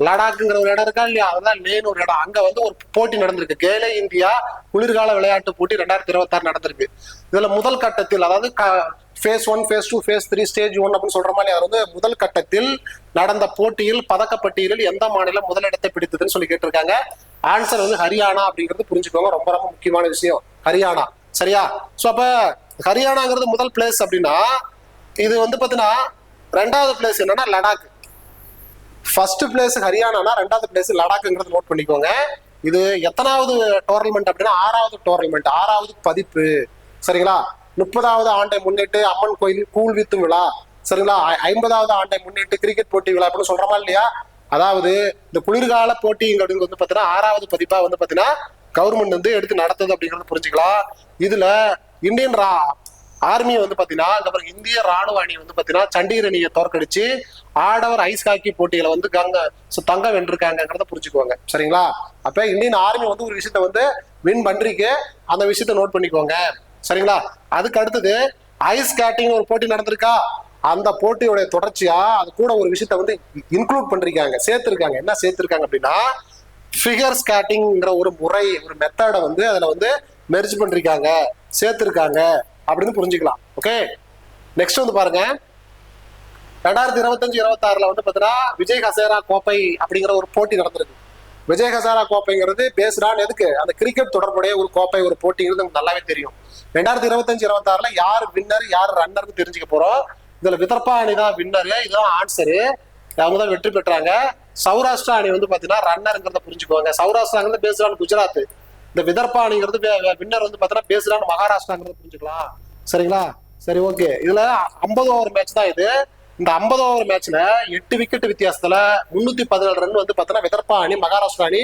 லடாக்குங்கிற ஒரு இடம் இருக்கா இல்லையா, அதுதான் லேன்னு ஒரு இடம். அங்க வந்து ஒரு போட்டி நடந்திருக்கு, கேலே இந்தியா குளிர்கால விளையாட்டு போட்டி 2026 நடந்திருக்கு. இதுல முதல் கட்டத்தில், அதாவது phase 1, phase 2, phase 3, stage 1 அப்படின்னு சொல்ற மாதிரி, அது வந்து முதல் கட்டத்தில் நடந்த போட்டியில் பதக்கப்பட்டியலில் எந்த மாநிலம் முதலிடத்தை பிடித்ததுன்னு சொல்லி கேட்டிருக்காங்க. ஆன்சர் வந்து ஹரியானா அப்படிங்கிறது புரிஞ்சுக்கோங்க. ரொம்ப ரொம்ப முக்கியமான விஷயம், ஹரியானா. சரியா? சோ அப்ப ஹரியானாங்கிறது முதல் பிளேஸ் அப்படின்னா இது வந்து பாத்தீங்கன்னா 2வது பிளேஸ் என்னன்னா லடாக். ஃபர்ஸ்ட் பிளேஸ் ஹரியானா, 2வது பிளேஸ் லடாக்ங்கிறது நோட் பண்ணிக்கோங்க. இது எத்தனாவது டோர்னமெண்ட் அப்படின்னா 6வது டோர்னமெண்ட், 6வது பதிப்பு. சரிங்களா? 30வது ஆண்டை முன்னிட்டு அம்மன் கோயில் கூழ் வித்து விழா. சரிங்களா? 50வது ஆண்டை முன்னிட்டு கிரிக்கெட் போட்டி விழா அப்படின்னு சொல்றோமா இல்லையா? அதாவது இந்த குளிர்கால போட்டிங்கிறது வந்து பாத்தீங்கன்னா 6வது பதிப்பா வந்து பாத்தீங்கன்னா கவர்மெண்ட் வந்து எடுத்து நடத்துது அப்படிங்கறது புரிஞ்சுக்கலாம். இதுல இந்தியன் ஆர்மி வந்து பாத்தீங்கன்னா, அப்புறம் இந்திய ராணுவ அணி வந்து பாத்தீங்கன்னா சண்டிகர் அணியை தோற்கடிச்சு ஆடவர் ஐஸ் ஹாக்கி போட்டியில வந்து தங்கம் வென்றிருக்காங்கிறத புரிஞ்சுக்கோங்க. சரிங்களா? அப்ப இந்தியன் ஆர்மி வந்து ஒரு விஷயத்த வந்து வின் பண்றீங்க, அந்த விஷயத்த நோட் பண்ணிக்கோங்க. சரிங்களா? அதுக்கு அடுத்தது ஐஸ் ஸ்கேட்டிங் ஒரு போட்டி நடந்திருக்கா, அந்த போட்டியோட தொடர்ச்சியா அது கூட ஒரு விஷயத்த வந்து இன்க்ளூட் பண்றாங்க, சேர்த்திருக்காங்க. என்ன சேர்த்திருக்காங்க அப்படின்னா ஃபிகர் ஸ்கேட்டிங்கிற ஒரு முறை, ஒரு மெத்தடை வந்து அதுல வந்து மெர்ஜ் பண்றாங்க, சேர்த்திருக்காங்க அப்படின்னு புரிஞ்சுக்கலாம். ஓகே, நெக்ஸ்ட் வந்து பாருங்க. 2025-26 வந்து பாத்தீங்கன்னா விஜய் ஹசேரா கோப்பை அப்படிங்கிற ஒரு போட்டி நடந்திருக்கு. விஜய் ஹசாரா கோப்பைங்கிறது பேஸ்டான் எதுக்கு, அந்த கிரிக்கெட் தொடர்புடைய ஒரு கோப்பை, ஒரு போட்டிங்கிறது நமக்கு நல்லாவே தெரியும். 2025-26 யார் வின்னர் யார் ரன்னர்னு தெரிஞ்சுக்க போறோம். இதுல விதர்பா அணி தான் வின்னரு, இதுதான் ஆன்சரு, அவங்க தான் வெற்றி பெற்றாங்க. சௌராஷ்டிரா அணி வந்து பாத்தீங்கன்னா ரன்னருங்கிறத புரிஞ்சுக்குவாங்க. சௌராஷ்டிராங்கிறது பேஸ்டான் குஜராத், இந்த விதர்பா அணிங்கிறது வின்னர் வந்து பாத்தீங்கன்னா பேஸ்டான் மகாராஷ்டிராங்கிறத புரிஞ்சுக்கலாம். சரிங்களா? சரி, ஓகே. இதுல 50 ஓவர் மேட்ச் தான் இது. இந்த 50 ஓவர் மேட்ச்ல 8 விக்கெட் வித்தியாசத்துல 317 ரன் வந்து பாத்தீங்கன்னா விதர்பா அணி மகாராஷ்டிரா அணி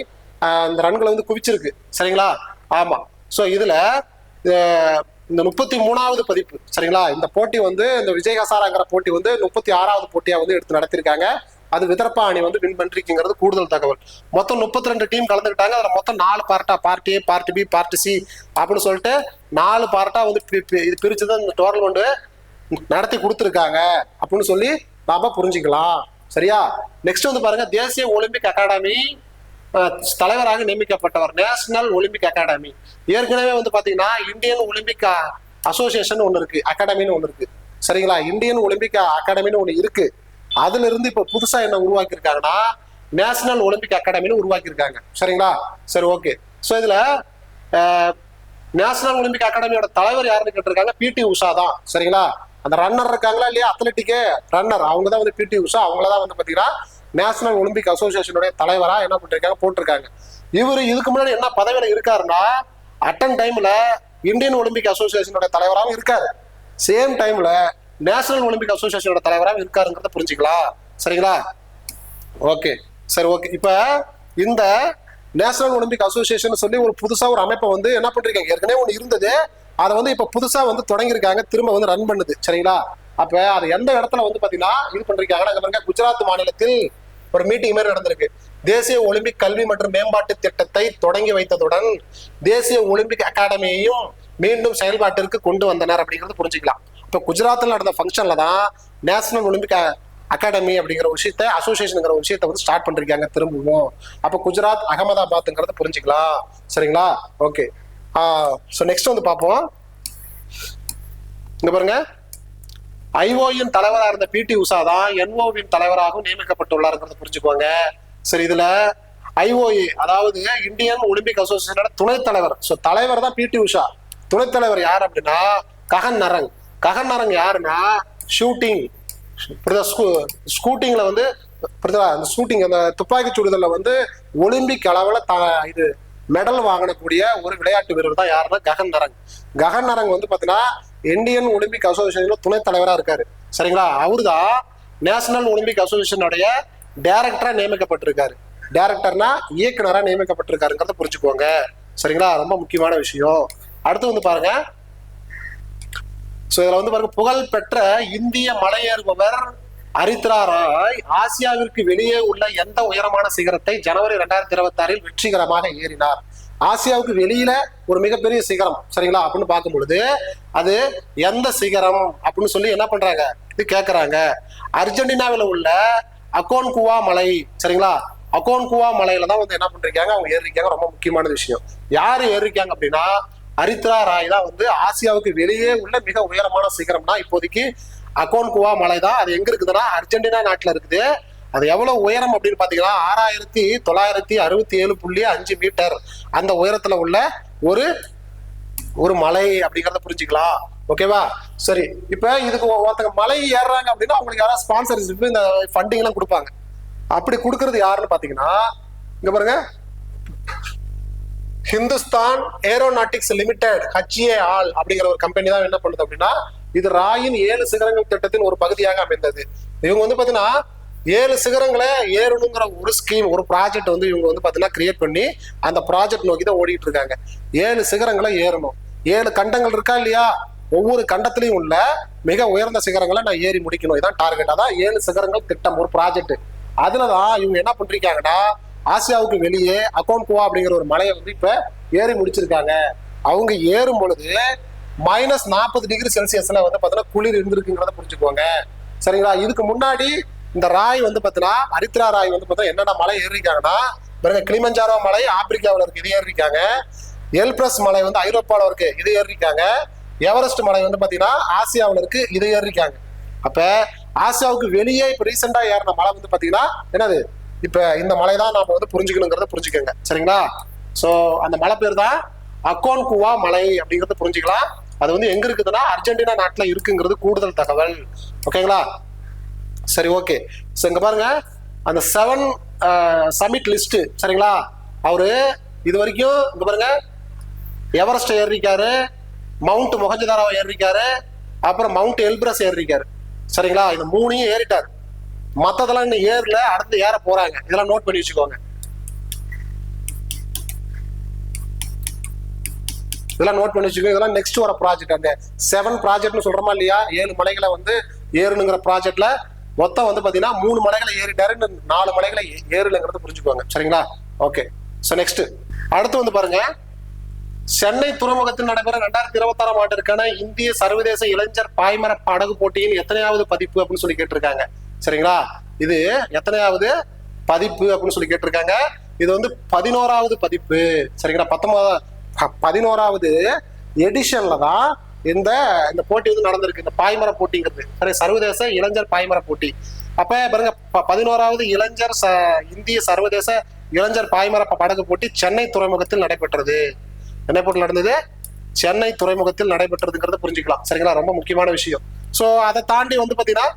இந்த ரன்களை வந்து குவிச்சிருக்கு. சரிங்களா? ஆமா. சோ இதுல இந்த 33வது பதிப்பு. சரிங்களா? இந்த போட்டி வந்து இந்த விஜய் ஹசாராங்கிற போட்டி வந்து 36வது போட்டியா வந்து எடுத்து நடத்திருக்காங்க. அது விதர்பா அணி வந்து வின் பண்றீங்கிறது கூடுதல் தகவல். மொத்தம் 32 டீம் கலந்துக்கிட்டாங்க. அதுல மொத்தம் 4 பார்ட்டா, part A, part B, part C அப்படின்னு சொல்லிட்டு 4 பார்ட்டா வந்து இது பிரிச்சுதான் இந்த டோர்னமெண்ட் நடத்தி கொடுத்துருக்காங்க அப்படின்னு சொல்லி நாம புரிஞ்சுக்கலாம். சரியா? நெக்ஸ்ட் வந்து பாருங்க, தேசிய ஒலிம்பிக் அகாடமி தலைவராக நியமிக்கப்பட்டவர் நேஷனல் ஒலிம்பிக் அகாடமி. ஏற்கனவே வந்து பாத்தீங்கன்னா இந்தியன் ஒலிம்பிக் அசோசியேஷன் ஒண்ணு இருக்கு, அகாடமின்னு ஒண்ணு இருக்கு. சரிங்களா? இந்தியன் ஒலிம்பிக் அகாடமின்னு ஒண்ணு இருக்கு. அதுல இருந்து இப்ப புதுசா என்ன உருவாக்கி இருக்காங்கன்னா நேஷனல் ஒலிம்பிக் அகாடமின்னு உருவாக்கி இருக்காங்க. சரிங்களா? சரி, ஓகே. சோ இதுல நேஷனல் ஒலிம்பிக் அகாடமியோட தலைவர் யாருன்னு கேட்டிருக்காங்க, பிடி உஷா தான். சரிங்களா? அந்த ரன்னர் இருக்காங்களா இல்லையா, அத்லெட்டிக்கு ரன்னர், அவங்க தான் வந்து பிடி உஷா, அவங்களதான் வந்து பாத்தீங்கன்னா நேஷனல் ஒலிம்பிக் அசோசியேஷனுடைய தலைவரா என்ன பண்ணிருக்காங்க, போட்டிருக்காங்க. இவரு இதுக்கு முன்னாடி என்ன பதவியில இருக்காருன்னா அட்டன் டைம்ல இந்தியன் ஒலிம்பிக் அசோசியேஷனுடைய தலைவராகவும் இருக்காரு. சேம் டைம்ல நேஷனல் ஒலிம்பிக் அசோசியேஷனோட தலைவராக இருக்காருங்கிறத புரிஞ்சுக்கலாம். சரிங்களா? ஓகே, சரி, ஓகே. இப்ப இந்த நேஷனல் ஒலிம்பிக் அசோசியேஷன் சொல்லி ஒரு புதுசா ஒரு அமைப்பை வந்து என்ன பண்றீங்க, ஏற்கனவே ஒன்று இருந்தது, அதை வந்து இப்ப புதுசா வந்து தொடங்கியிருக்காங்க, திரும்ப வந்து ரன் பண்ணுது. சரிங்களா? அப்ப அது எந்த இடத்துல வந்து பாத்தீங்கன்னா இது பண்றீங்க, குஜராத் மாநிலத்தில் ஒரு மீட்டிங் மாதிரி நடந்திருக்கு. தேசிய ஒலிம்பிக் கல்வி மற்றும் மேம்பாட்டு திட்டத்தை தொடங்கி வைத்ததுடன் தேசிய ஒலிம்பிக் அகாடமியையும் மீண்டும் செயல்பாட்டிற்கு கொண்டு வந்தனர் அப்படிங்கிறது புரிஞ்சுக்கலாம். இப்ப குஜராத்தில் நடந்த ஃபங்க்ஷன்ல தான் நேஷனல் ஒலிம்பிக் அகாடமி அப்படிங்கிற விஷயத்த, அசோசியேஷனுங்கிற விஷயத்த வந்து ஸ்டார்ட் பண்றீங்க திரும்பவும். அப்ப குஜராத் அகமதாபாத்ங்கிறத புரிஞ்சுக்கலாம். சரிங்களா? ஓகே. ஸோ நெக்ஸ்ட் வந்து பார்ப்போம். இங்க பாருங்க, ஐஓயின் தலைவராக இருந்த பிடி உஷா தான் என்ஓவின் தலைவராகவும் நியமிக்கப்பட்டுள்ளாருங்கிறத புரிஞ்சுக்குவாங்க. சரி, இதுல ஐஓஏ அதாவது இந்தியன் ஒலிம்பிக் அசோசியேஷனோட துணைத் தலைவர். ஸோ தலைவர் தான் பிடி உஷா, துணைத் தலைவர் யார் அப்படின்னா ககன் நரங். ககன் நரங் யாருன்னா ஷூட்டிங், ஸ்கூட்டிங்ல வந்து ஷூட்டிங் அந்த துப்பாக்கி சுடுதல்ல வந்து ஒலிம்பிக் அளவுல இது மெடல் வாங்கக்கூடிய ஒரு விளையாட்டு வீரர் தான் யாருன்னா ககன் நரங். ககன் நரங் வந்து பாத்தீங்கன்னா இந்தியன் ஒலிம்பிக் அசோசியேஷன்ல துணைத் தலைவரா இருக்காரு. சரிங்களா? அவரு தான் நேஷனல் ஒலிம்பிக் அசோசியேஷனுடைய டைரக்டரா நியமிக்கப்பட்டிருக்காரு. டைரக்டர்னா இயக்குனரா நியமிக்கப்பட்டிருக்காருங்கிறத புரிஞ்சுக்கோங்க. சரிங்களா? ரொம்ப முக்கியமான விஷயம். அடுத்து வந்து பாருங்க, சோ இதுல வந்து பாருங்க, புகழ் பெற்ற இந்திய மலையேறுபவர் அரித்ரா ராய் ஆசியாவிற்கு வெளியே உள்ள எந்த உயரமான சிகரத்தை ஜனவரி 2026 வெற்றிகரமாக ஏறினார்? ஆசியாவுக்கு வெளியில ஒரு மிகப்பெரிய சிகரம், சரிங்களா, அப்படின்னு பார்க்கும் பொழுது அது எந்த சிகரம் அப்படின்னு சொல்லி என்ன பண்றாங்க, இது கேட்கறாங்க. அர்ஜென்டினாவில் உள்ள அகோன்குவா மலை. சரிங்களா? அகோன்குவா மலையில தான் வந்து என்ன பண்றாங்க, அவங்க ஏறிருக்காங்க. ரொம்ப முக்கியமான விஷயம். யாரு ஏறிருக்காங்க அப்படின்னா அரித்ரா ராய் தான் வந்து ஆசியாவுக்கு வெளியே உள்ள மிக உயரமான சிகரம்னா இப்போதைக்கு அகோன்குவா மலை தான். அது எங்க இருக்குதுன்னா அர்ஜென்டினா நாட்டுல இருக்குது. அது எவ்வளவு உயரம் அப்படின்னு பாத்தீங்கன்னா 6967.5 மீட்டர் அந்த உயரத்துல உள்ள ஒரு ஒரு மலை அப்படிங்கறத புரிஞ்சுக்கலாம். ஓகேவா? சரி, இப்ப இதுக்கு ஒருத்தங்க மலை ஏறுறாங்க அப்படின்னா அவங்களுக்கு யாராவது ஸ்பான்சர்ஷிப் இந்த ஃபண்டிங் எல்லாம் கொடுப்பாங்க. அப்படி கொடுக்கறது யாருன்னு பாத்தீங்கன்னா இங்க பாருங்க, ஹிந்துஸ்தான் ஏரோநாட்டிக்ஸ் லிமிடெட் HAL அப்படிங்கிற ஒரு கம்பெனி தான் என்ன பண்ணுது அப்படின்னா இது ராயின் 7 சிகரங்கள் திட்டத்தின் ஒரு பகுதியாக அமைந்தது. இவங்க வந்து பாத்தீங்கன்னா 7 சிகரங்களை ஏறணுங்கிற ஒரு ஸ்கீம், ஒரு ப்ராஜெக்ட் வந்து இவங்க வந்து பாத்தீங்கன்னா கிரியேட் பண்ணி அந்த ப்ராஜெக்ட் நோக்கி தான் ஓடிட்டு இருக்காங்க. 7 சிகரங்களை ஏறணும். 7 கண்டங்கள் இருக்கா இல்லையா, ஒவ்வொரு கண்டத்திலையும் உள்ள மிக உயர்ந்த சிகரங்களை நான் ஏறி முடிக்கணும், இதான் டார்கெட். அதான் 7 சிகரங்கள் திட்டம், ஒரு ப்ராஜெக்ட். அதுலதான் இவங்க என்ன பண்றாங்கன்னா ஆசியாவுக்கு வெளியே அகோன்குவா அப்படிங்கிற ஒரு மலையை வந்து இப்ப ஏறி முடிச்சிருக்காங்க. அவங்க ஏறும் பொழுது -40°C வந்து பாத்தீங்கன்னா குளிர் இருந்திருக்குங்கிறத புரிஞ்சுக்கோங்க. சரிங்களா? இதுக்கு முன்னாடி இந்த ராய் வந்து பாத்தீங்கன்னா அரித்ரா ராய் வந்து பாத்தீங்கன்னா என்னென்ன மலை ஏறிருக்காங்கன்னா கிளிமஞ்சாரோ மலை ஆப்பிரிக்காவில் இருக்கு, இது ஏறிருக்காங்க. எல்பிரஸ் மலை வந்து ஐரோப்பாவில் இருக்கு, இது ஏறிருக்காங்க. எவரெஸ்ட் மலை வந்து பாத்தீங்கன்னா ஆசியாவில் இருக்கு, இது ஏறிருக்காங்க. அப்ப ஆசியாவுக்கு வெளியே இப்ப ரீசெண்டா ஏறின மலை வந்து பாத்தீங்கன்னா என்னது, இப்ப இந்த மலை தான் நாம வந்து புரிஞ்சுக்கணுங்கிறத புரிஞ்சுக்கோங்க. சரிங்களா? சோ அந்த மலை பேர் தான் அகோன்குவா மலை அப்படிங்கறத புரிஞ்சுக்கலாம். அது வந்து எங்க இருக்குதுன்னா அர்ஜென்டினா நாட்டுல இருக்குங்கிறது கூடுதல் தகவல். ஓகேங்களா? சரி, ஓகே. சோ இங்க பாருங்க, அந்த 7 சமிட் லிஸ்ட். சரிங்களா? அவரு இது வரைக்கும் இங்க பாருங்க எவரெஸ்ட் ஏறிருக்காரு, மவுண்ட் மொஹஞ்சதாரோ ஏறிருக்காரு, அப்புறம் மவுண்ட் எல்பிரஸ் ஏறிருக்காரு. சரிங்களா? இந்த 3ஐயும் ஏறிட்டாரு. மத்ததெல்லாம் இன்னும் ஏர்ல, அடுத்து ஏற போறாங்க. இதெல்லாம் நோட் பண்ணி வச்சுக்கோங்க. இதெல்லாம் நோட் பண்ணி வச்சுக்கோங்க. இதெல்லாம் நெக்ஸ்ட் வர ப்ராஜெக்ட். அந்த 7 ப்ராஜெக்ட்னு சொல்றோமா இல்லையா, 7 மலைகளை வந்து ஏறணுங்கிற ப்ராஜெக்ட்ல மொத்தம் வந்து பாத்தீங்கன்னா 3 மலைகளை ஏறிட்டாரு, 4 மலைகளை ஏறலைங்கிறத புரிஞ்சுக்கோங்க. சரிங்களா? ஓகே. சோ நெக்ஸ்ட் அடுத்து வந்து பாருங்க, சென்னை துறைமுகத்தில் நடைபெற 2026 ஆண்டிற்கான இந்திய சர்வதேச இளைஞர் பாய்மர படகு போட்டியின் எத்தனையாவது பதிப்பு அப்படின்னு சொல்லி கேட்டிருக்காங்க. சரிங்களா? இது எத்தனையாவது பதிப்பு அப்படின்னு சொல்லி கேட்டிருக்காங்க. இது வந்து 11வது பதிப்பு. சரிங்களா? 11வது எடிஷன்ல தான் இந்த போட்டி வந்து நடந்திருக்கு, இந்த பாய்மர போட்டிங்கிறது. சரி, சர்வதேச இளைஞர் பாய்மர போட்டி. அப்ப பாருங்க, 11வது இந்திய சர்வதேச இளைஞர் பாய்மர படகு போட்டி சென்னை துறைமுகத்தில் நடைபெற்றது. என்ன போட்டி நடந்தது? சென்னை துறைமுகத்தில் நடைபெற்றதுங்கிறத புரிஞ்சுக்கலாம். சரிங்களா? ரொம்ப முக்கியமான விஷயம். சோ அதை தாண்டி வந்து பாத்தீங்கன்னா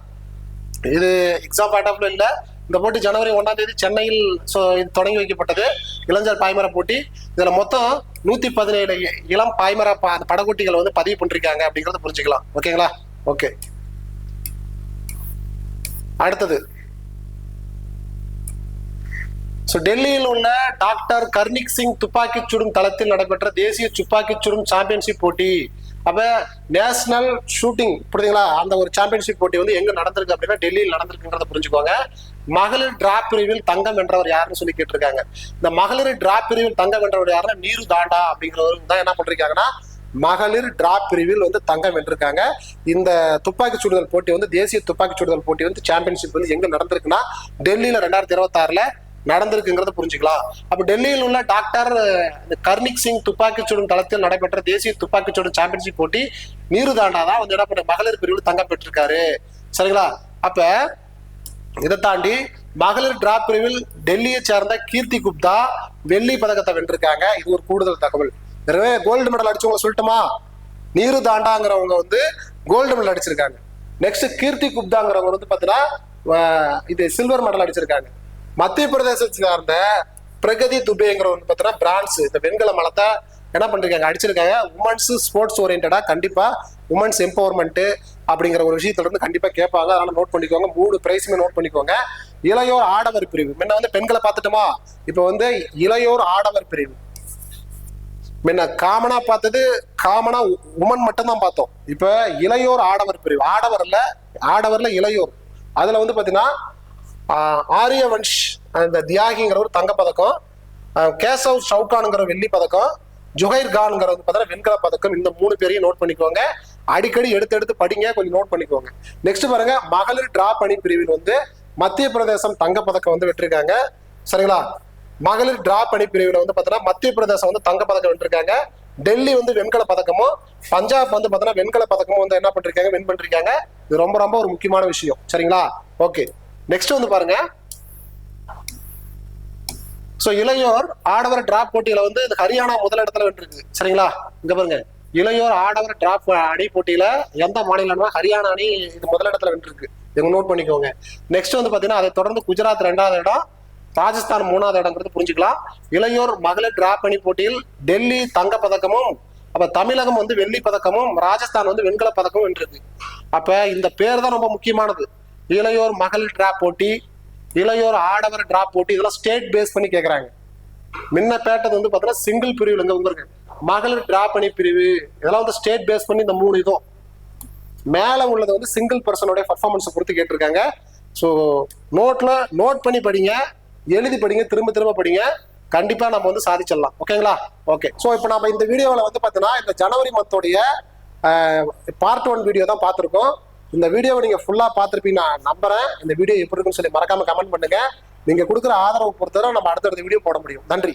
இது எக்ஸாம் பாயிண்ட் ஆஃப் இல்ல, இந்த போட்டி ஜனவரி 1ஆம் தேதி சென்னையில் இது தொடங்கி வைக்கப்பட்டது, இளைஞர் பாய்மர போட்டி. இதுல மொத்தம் 117 இளம் பாய்மர படகோட்டிகள் வந்து பதிவு பண்ணிருக்காங்க அப்படிங்கறத புரிஞ்சுக்கலாம். ஓகேங்களா? ஓகே. அடுத்தது டெல்லியில் உள்ள டாக்டர் கர்னிக் சிங் துப்பாக்கி சுடும் தளத்தில் நடைபெற்ற தேசிய துப்பாக்கி சுடும் சாம்பியன்ஷிப் போட்டி. அப்ப நேஷனல் ஷூட்டிங் புரியுதுங்களா, அந்த ஒரு சாம்பியன்ஷிப் போட்டி வந்து எங்க நடந்திருக்கு அப்படின்னா டெல்லியில் நடந்திருக்குன்றத புரிஞ்சுக்கோங்க. மகளிர் டிராப் பிரிவில் தங்கம் வென்றவர் யாருன்னு சொல்லி கேட்டிருக்காங்க. இந்த மகளிர் டிராப் பிரிவில் தங்கம் வென்றவர் யாருன்னா நீரு தாண்டா அப்படிங்கிறவர் தான் என்ன பண்றாங்கன்னா மகளிர் டிராப் பிரிவில் வந்து தங்கம் வென்றிருக்காங்க. இந்த துப்பாக்கி சுடுதல் போட்டி வந்து தேசிய துப்பாக்கி சுடுதல் போட்டி வந்து சாம்பியன்ஷிப் வந்து எங்க நடந்திருக்குன்னா டெல்லியில 2026 நடந்திருக்குங்கிறத புரிஞ்சுக்கலாம். அப்ப டெல்லியில் உள்ள டாக்டர் கர்னிக் சிங் துப்பாக்கி சுடும் தளத்தில் நடைபெற்ற தேசிய துப்பாக்கி சுடும் சாம்பியன்ஷிப் போட்டி நீரு தாண்டா தான் வந்து என்ன பண்ண மகளிர் பிரிவில் தங்கம் பெற்றிருக்காரு. சரிங்களா? அப்ப இதை தாண்டி மகளிர் டிராப் பிரிவில் டெல்லியை சேர்ந்த கீர்த்தி குப்தா வெள்ளி பதக்கத்தை வென்றிருக்காங்க. இது ஒரு கூடுதல் தகவல். கோல்டு மெடல் அடிச்சவங்க சொல்லட்டுமா? நீரு தாண்டாங்கிறவங்க வந்து கோல்டு மெடல் அடிச்சிருக்காங்க. நெக்ஸ்ட் கீர்த்தி குப்தாங்கிறவங்க வந்து பாத்தீங்கன்னா இது சில்வர் மெடல் அடிச்சிருக்காங்க. மத்திய பிரதேசத்தை சார்ந்த பிரகதி துபேங்கிறவங்க பாத்தீங்கன்னா பிரான்ஸ் இந்த வெண்கல மலத்தை என்ன பண்றாங்க அடிச்சிருக்காங்க. உமன்ஸ் ஸ்போர்ட்ஸ் ஓரியன்டா கண்டிப்பா உமன்ஸ் எம்பவர்மெண்ட் அப்படிங்கிற ஒரு விஷயத்துல இருந்து கண்டிப்பா கேட்பாங்க. அதனால நோட் பண்ணிக்கோங்க. 3 பிரைஸுமே நோட் பண்ணிக்கோங்க. இளையோர் ஆடவர் பிரிவு முன்ன வந்து பெண்களை பார்த்துட்டோமா, இப்ப வந்து இளையோர் ஆடவர் பிரிவு முன்ன காமனா பார்த்தது காமனா உமன் மட்டும் தான் பார்த்தோம். இப்ப இளையோர் ஆடவர் பிரிவு ஆடவர்ல இளையோர் அதுல வந்து பாத்தீங்கன்னா ஆரியவன்ஷ் அந்த தியாகிங்கிற ஒரு தங்கப்பதக்கம், கேசவ் சவுகானுங்கிற வெள்ளி பதக்கம், ஜுஹைர் கான்ங்கிற வந்து பார்த்தீங்கன்னா வெண்கல பதக்கம். இந்த 3 பேரையும் நோட் பண்ணிக்கோங்க. அடிக்கடி எடுத்து படிங்க, கொஞ்சம் நோட் பண்ணிக்கோங்க. நெக்ஸ்ட் பாருங்க, மகளிர் டிராப் அணி பிரிவில் வந்து மத்திய பிரதேசம் தங்கப்பதக்கம் வந்து வெற்றிருக்காங்க. சரிங்களா? மகளிர் டிராப் அணி பிரிவில் வந்து பார்த்தீங்கன்னா மத்திய பிரதேசம் வந்து தங்கப்பதக்கம் வென்றிருக்காங்க. டெல்லி வந்து வெண்கல பதக்கமும், பஞ்சாப் வந்து பார்த்தீங்கன்னா வெண்கல பதக்கமும் வந்து என்ன பண்ணிருக்காங்க வின் பண்ணிருக்காங்க. இது ரொம்ப ரொம்ப ஒரு முக்கியமான விஷயம். சரிங்களா? ஓகே, நெக்ஸ்ட் வந்து பாருங்க. இளையோர் ஆடவர் டிராப் போட்டியில வந்து ஹரியானா முதல் இடத்துல வென்றிருக்கு. சரிங்களா? இங்க பாருங்க, இளையோர் ஆடவர் டிராப் அணி போட்டியில எந்த மாநிலம்னா ஹரியானா அணி இது முதல் இடத்துல வென்றிருக்கு. இவங்க நோட் பண்ணிக்கோங்க. நெக்ஸ்ட் வந்து பாத்தீங்கன்னா அதை தொடர்ந்து குஜராத் 2வது இடம், ராஜஸ்தான் 3வது இடங்கிறது புரிஞ்சுக்கலாம். இளையோர் மகளிர் டிராப் அணி போட்டியில் டெல்லி தங்க பதக்கமும், அப்ப தமிழகம் வந்து வெள்ளி பதக்கமும், ராஜஸ்தான் வந்து வெண்கல பதக்கமும் வென்றிருக்கு. அப்ப இந்த பேர் தான் ரொம்ப முக்கியமானது. இளையோர் மகளிர் டிராப் போட்டி, இளையோர் ஆடவர் டிராப் போட்டி, இதெல்லாம் ஸ்டேட் பேஸ் பண்ணி கேட்கறாங்க. முன்ன பேட்டது வந்து பாத்தீங்கன்னா சிங்கிள் பிரிவில் இங்க வந்துருக்கு மகளிர் டிராப் அணி பிரிவு, இதெல்லாம் வந்து ஸ்டேட் பேஸ் பண்ணி இந்த 3 இதுவும் மேல உள்ளது வந்து சிங்கிள் பர்சனோட பர்ஃபார்மன்ஸை பொறுத்து கேட்டிருக்காங்க. ஸோ நோட் பண்ணி படிங்க, எழுதி படிங்க, திரும்ப படிங்க. கண்டிப்பா நம்ம வந்து சாதிச்சிடலாம். ஓகேங்களா? ஓகே, ஸோ இப்போ நம்ம இந்த வீடியோவில் வந்து பார்த்தீங்கன்னா இந்த ஜனவரி மந்தோடைய பார்ட் 1 வீடியோ தான் பார்த்துருக்கோம். இந்த வீடியோவை நீங்க ஃபுல்லா பார்த்துருப்பீங்க நான் நம்புறேன். இந்த வீடியோ எப்படி இருக்குன்னு சொல்லி மறக்காம கமெண்ட் பண்ணுங்க. நீங்க கொடுக்குற ஆதரவு பொறுத்தவரை நம்ம அடுத்தடுத்த வீடியோ போட முடியும். நன்றி.